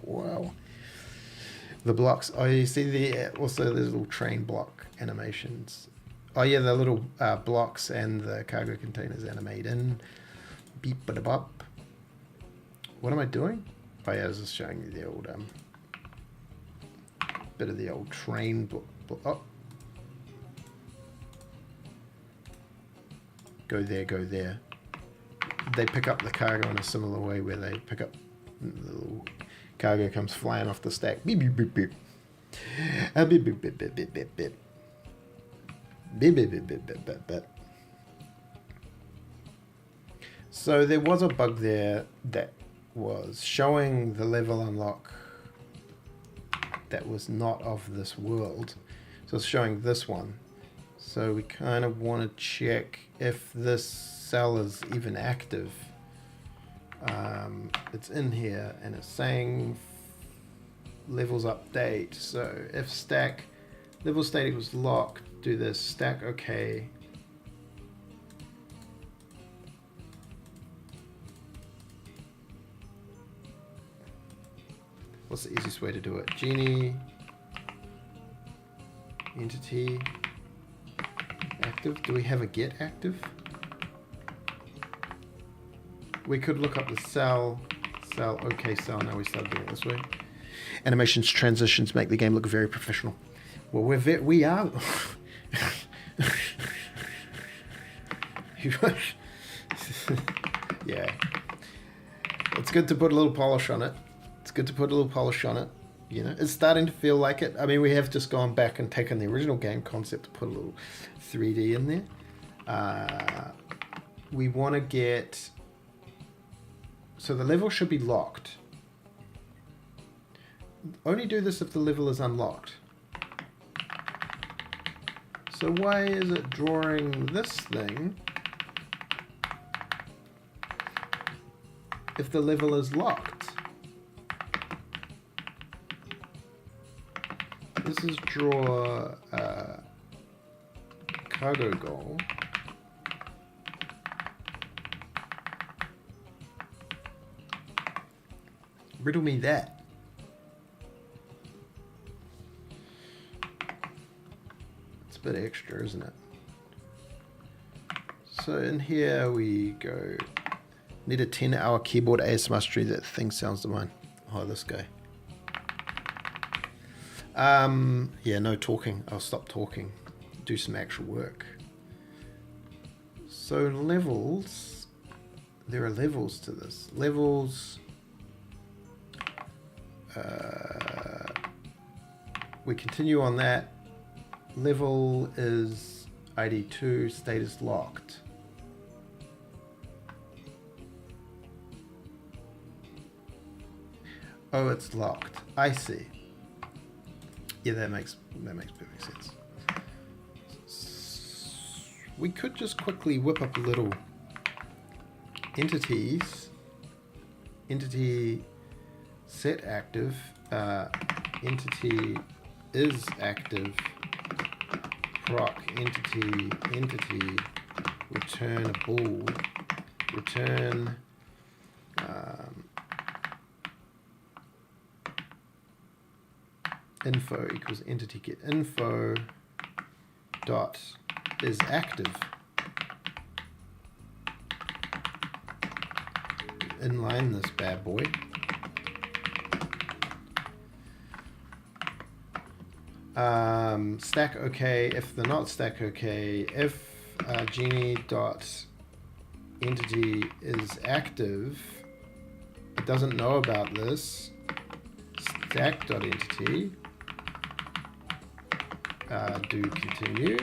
Wow. The blocks. Oh, you see the also there's little train block animations. Oh yeah, the little blocks and the cargo containers animate in. Beep ba da bop. What am I doing? Oh yeah, I was just showing you the old bit of the old train oh. Go there, go there. They pick up the cargo in a similar way where they pick up the little cargo comes flying off the stack. Beep beep beep beep. Beep beep beep beep beep beep beep. Beep beep beep beep beep beep beep. So there was a bug there that was showing the level unlock that was not of this world. So it's showing this one. So we kind of want to check if this cell is even active. It's in here and it's saying levels update. So if stack level state equals lock, do this stack okay. What's the easiest way to do it? Genie entity active. Do we have a get active? We could look up the cell, okay, cell. Now we start doing it this way. Animations, transitions make the game look very professional. Well, we are. Yeah. It's good to put a little polish on it. You know, it's starting to feel like it. I mean, we have just gone back and taken the original game concept to put a little 3D in there. We want to get... So the level should be locked. Only do this if the level is unlocked. So why is it drawing this thing if the level is locked? This is draw cargo goal. Riddle me that. It's a bit extra, isn't it? So in here we go. Need a 10-hour keyboard ASMR stream. That thing sounds divine. Oh, this guy. Yeah, no talking. I'll stop talking. Do some actual work. So levels. There are levels to this. Levels. We continue on that. Level is ID 2, status locked. Oh, it's locked. I see. Yeah, that makes perfect sense. We could just quickly whip up a little entities. Entity set active. Entity is active. Proc entity return a bool. Return info equals entity get info dot is active. Inline this bad boy. Stack okay. If they're not stack okay, if genie dot entity is active, it doesn't know about this. Stack dot entity do continue,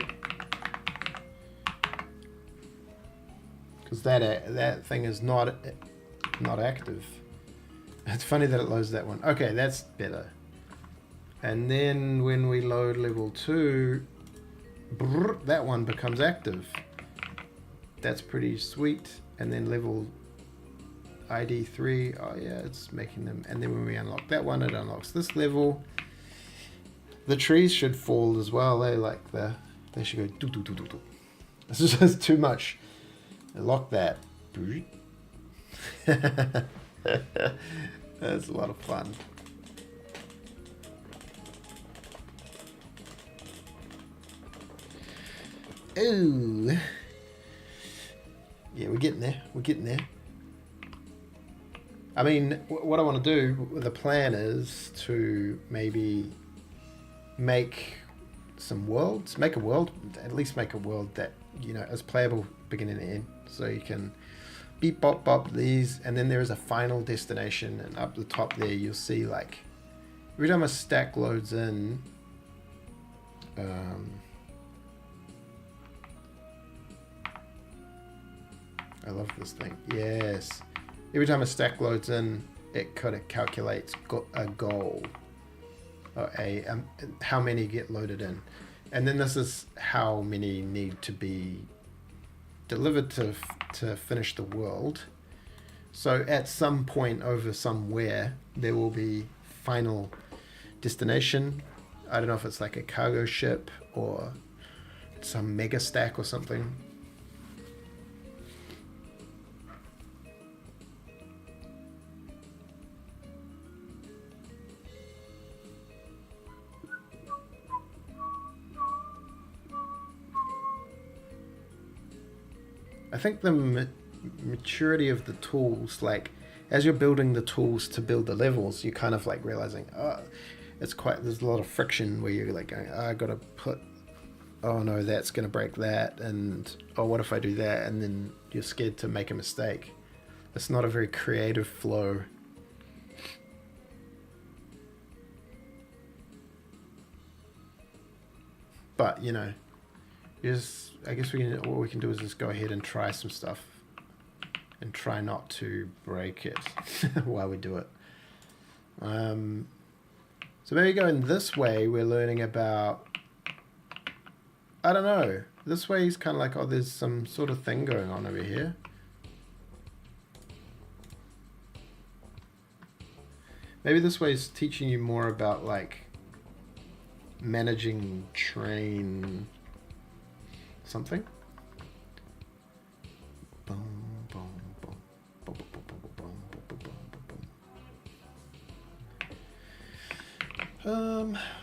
because that thing is not active. It's funny that it loads that one. Okay, that's better. And then when we load level 2, that one becomes active. That's pretty sweet. And then level ID 3, oh yeah, it's making them. And then when we unlock that one, it unlocks this level. The trees should fall as well. They should go do do do do do. This is just too much. Lock that. That's a lot of fun. Ooh. Yeah, we're getting there. We're getting there. I mean, what I want to do, the plan is to maybe make some worlds, make a world, at least make a world that, you know, is playable beginning to end. So you can beep, bop, bop these, and then there is a final destination, and up the top there you'll see, like, every time a stack loads in, I love this thing. Yes. Every time a stack loads in, it kind of calculates a goal, or how many get loaded in. And then this is how many need to be delivered to finish the world. So at some point over somewhere, there will be final destination. I don't know if it's like a cargo ship or some mega stack or something. I think the maturity of the tools, like as you're building the tools to build the levels, you're kind of like realizing, oh, there's a lot of friction where you're like going, oh, I gotta put, oh no, that's gonna break that, and oh, what if I do that? And then you're scared to make a mistake. It's not a very creative flow. But, you know, I guess what we can do is just go ahead and try some stuff and try not to break it while we do it. So maybe going this way, we're learning about, I don't know, this way is kind of like, oh, there's some sort of thing going on over here. Maybe this way is teaching you more about like managing train something.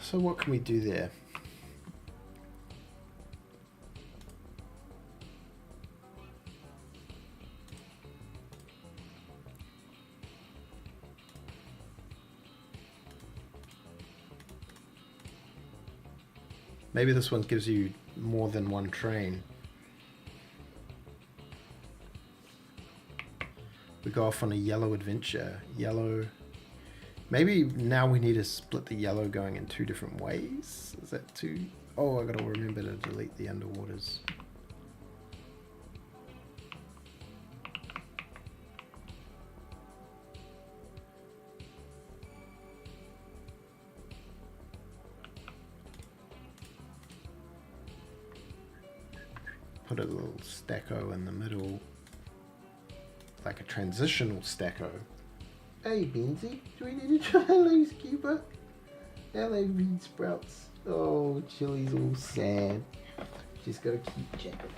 So what can we do there? Maybe this one gives you more than one train. We go off on a yellow adventure. Yellow. Maybe now we need to split the yellow going in 2 different ways. Is that too? Oh, I gotta remember to delete the underwaters. Put a little stacko in the middle, like a transitional stacko. Hey Beansy, do we need to try Hello Scuba? Hello Bean Sprouts. Oh, Chili's all sad. Just gotta keep checking.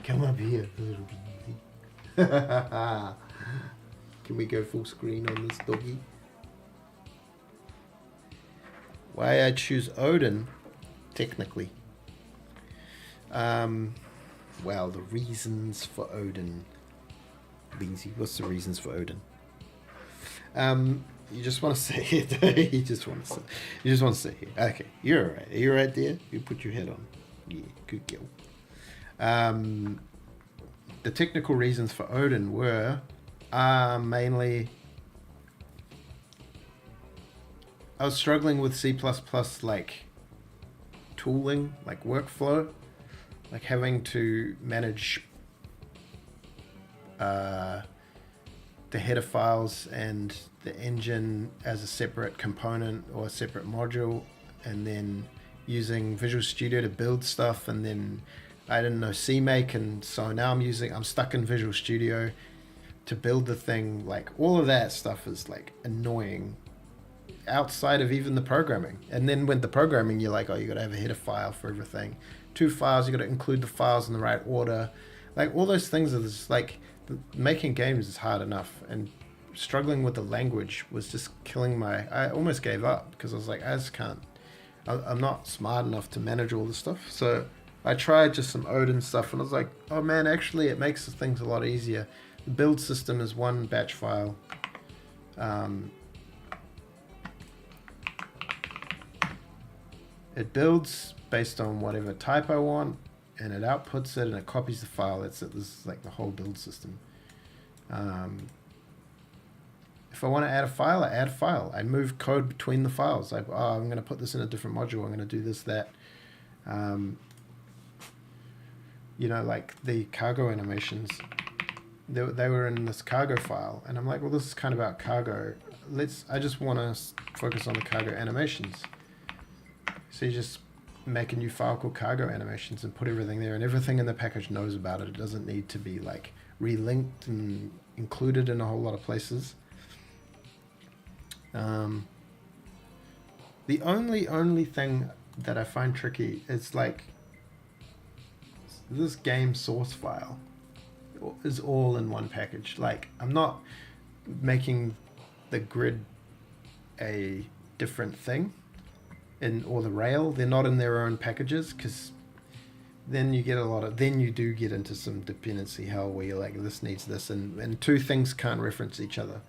Come up here, little Beansy. Can we go full screen on this doggy? Why I choose Odin, technically. Well, the reasons for Odin. Lindsay, what's the reasons for Odin? You just want to say it. You just want to say it. Okay, you're all right. Are you all right there? You put your head on. Yeah, good girl. The technical reasons for Odin were mainly I was struggling with C++ like tooling, like workflow, like having to manage the header files and the engine as a separate component or a separate module, and then using Visual Studio to build stuff, and then I didn't know CMake, and so now I'm stuck in Visual Studio to build the thing. Like all of that stuff is like annoying outside of even the programming. And then when the programming, you're like, oh, you got to have a header file for everything, 2 files, you got to include the files in the right order, like all those things are just like, making games is hard enough, and struggling with the language was just killing I almost gave up because I was like, I just can't, I'm not smart enough to manage all this stuff. So I tried just some Odin stuff, and I was like, oh man, actually it makes things a lot easier. The build system is one batch file. It builds based on whatever type I want, and it outputs it, and it copies the file. This is like the whole build system. If I want to add a file, I add a file. I move code between the files. I'm going to put this in a different module. I'm going to do this, that. Like the cargo animations, they were in this cargo file, and I'm like, well, this is kind of about cargo. I just want to focus on the cargo animations. So you just make a new file called cargo animations and put everything there, and everything in the package knows about it. It doesn't need to be like relinked and included in a whole lot of places. The only thing that I find tricky is like this game source file is all in one package. Like I'm not making the grid a different thing or the rail. They're not in their own packages, because then you do get into some dependency hell where you're like, this needs this, and 2 things can't reference each other.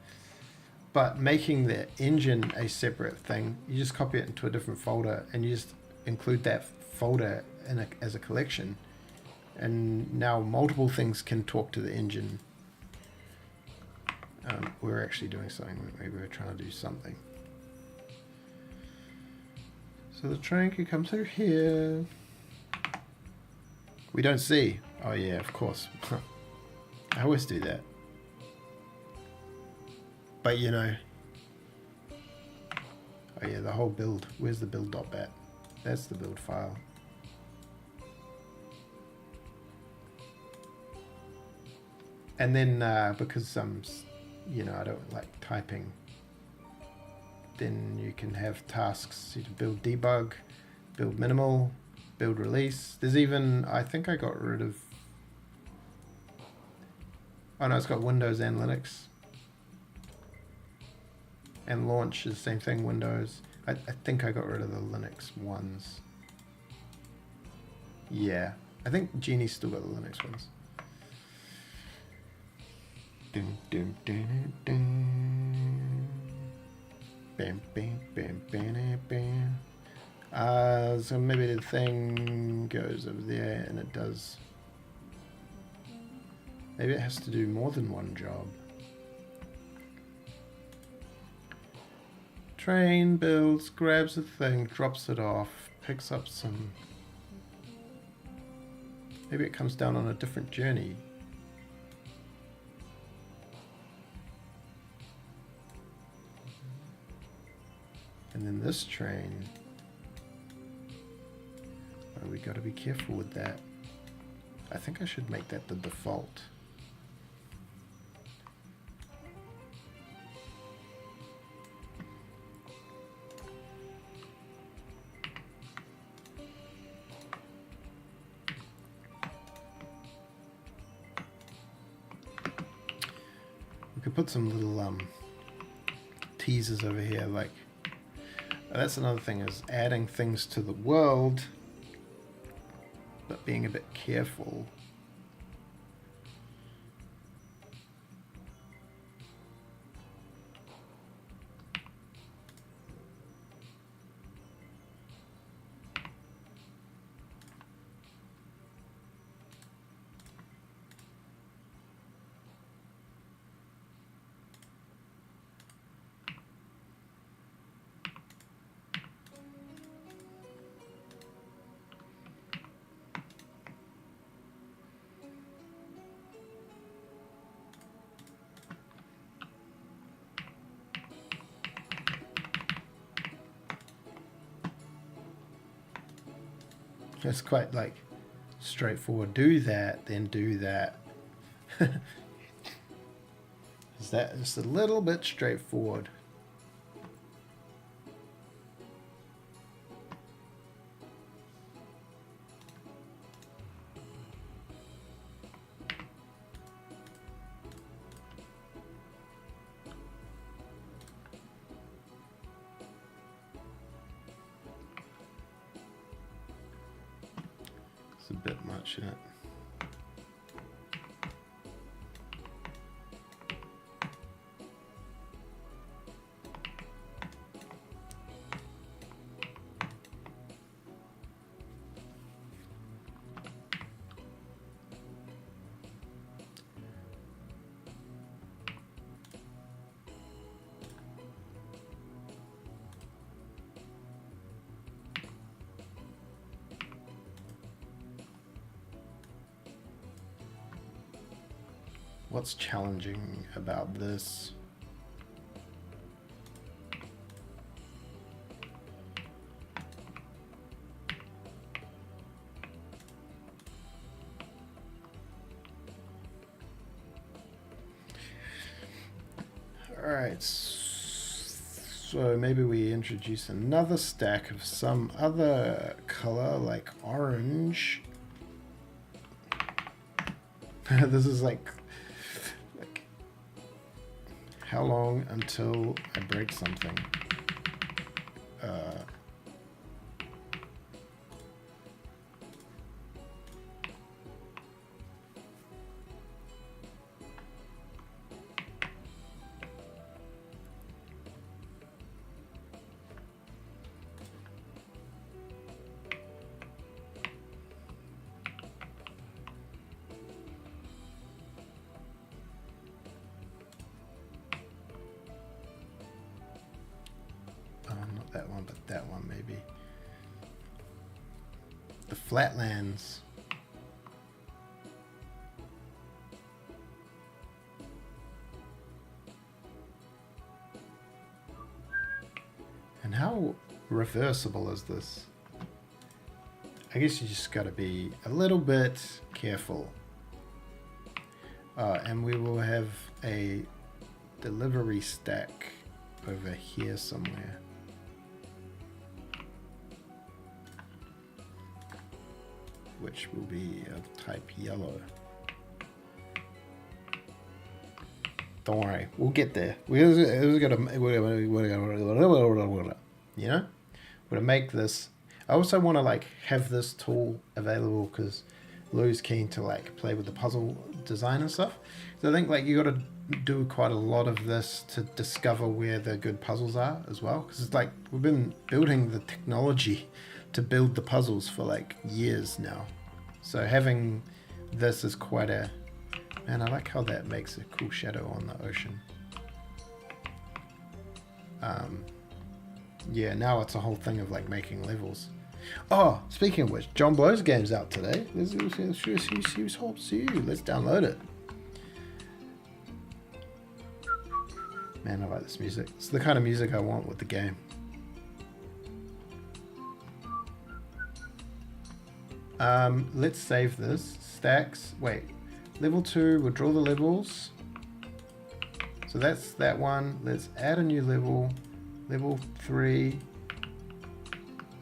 But making the engine a separate thing, you just copy it into a different folder, and you just include that folder as a collection, and now multiple things can talk to the engine. We're actually doing something. Maybe we're trying to do something. So the train can come through here. We don't see. Oh yeah, of course. I always do that. But oh yeah, the whole build. Where's the build.bat? That's the build file. And then because I don't like typing, then you can have tasks. You can build debug, build minimal, build release. There's even, I think I got rid of, oh no, it's got Windows and Linux. And launch is the same thing, Windows. I think I got rid of the Linux ones. Yeah, I think Genie's still got the Linux ones. Dun, dun, dun, dun. Bam, bam, bam, bam, bam. So maybe the thing goes over there, and it does. Maybe it has to do more than one job. Train builds, grabs a thing, drops it off, picks up some. Maybe it comes down on a different journey. And then this train, oh, we got to be careful with that. I think I should make that the default. We could put some little teasers over here, like That's another thing, is adding things to the world, but being a bit careful. It's quite like straightforward. Do that, then do that. Is that just a little bit straightforward? A bit much in it. What's challenging about this? Alright, so maybe we introduce another stack of some other color, like orange. This is like how long until I break something? Not that one, but that one maybe. The flatlands. And how reversible is this? I guess you just got to be a little bit careful. And we will have a delivery stack over here somewhere. Which will be of type yellow. Don't worry, we'll get there. We're gonna make this. I also want to like have this tool available because Lou's keen to like play with the puzzle design and stuff. So I think like you got to do quite a lot of this to discover where the good puzzles are as well. Because it's like we've been building the technology to build the puzzles for like years now. So having this is quite a... Man, I like how that makes a cool shadow on the ocean. Yeah, now it's a whole thing of like making levels. Oh, speaking of which, John Blow's game's out today. Let's download it. Man, I like this music. It's the kind of music I want with the game. Let's save this. Stacks. Wait. Level 2, we'll draw the levels. So that's that one. Let's add a new level. Level 3.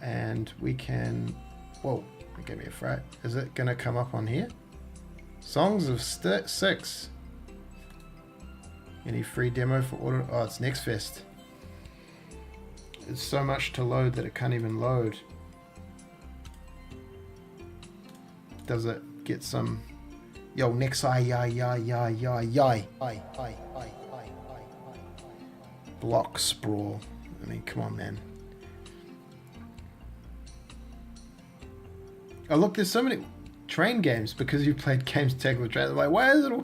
And we can... Whoa, it gave me a fright. Is it going to come up on here? Songs of 6. Any free demo for order? Oh, it's Next Fest. it's so much to load that it can't even load. Does it get some... Yo, next block sprawl. I mean, come on, man. Oh, look, there's so many train games because you played games tag with train. Like, why is it all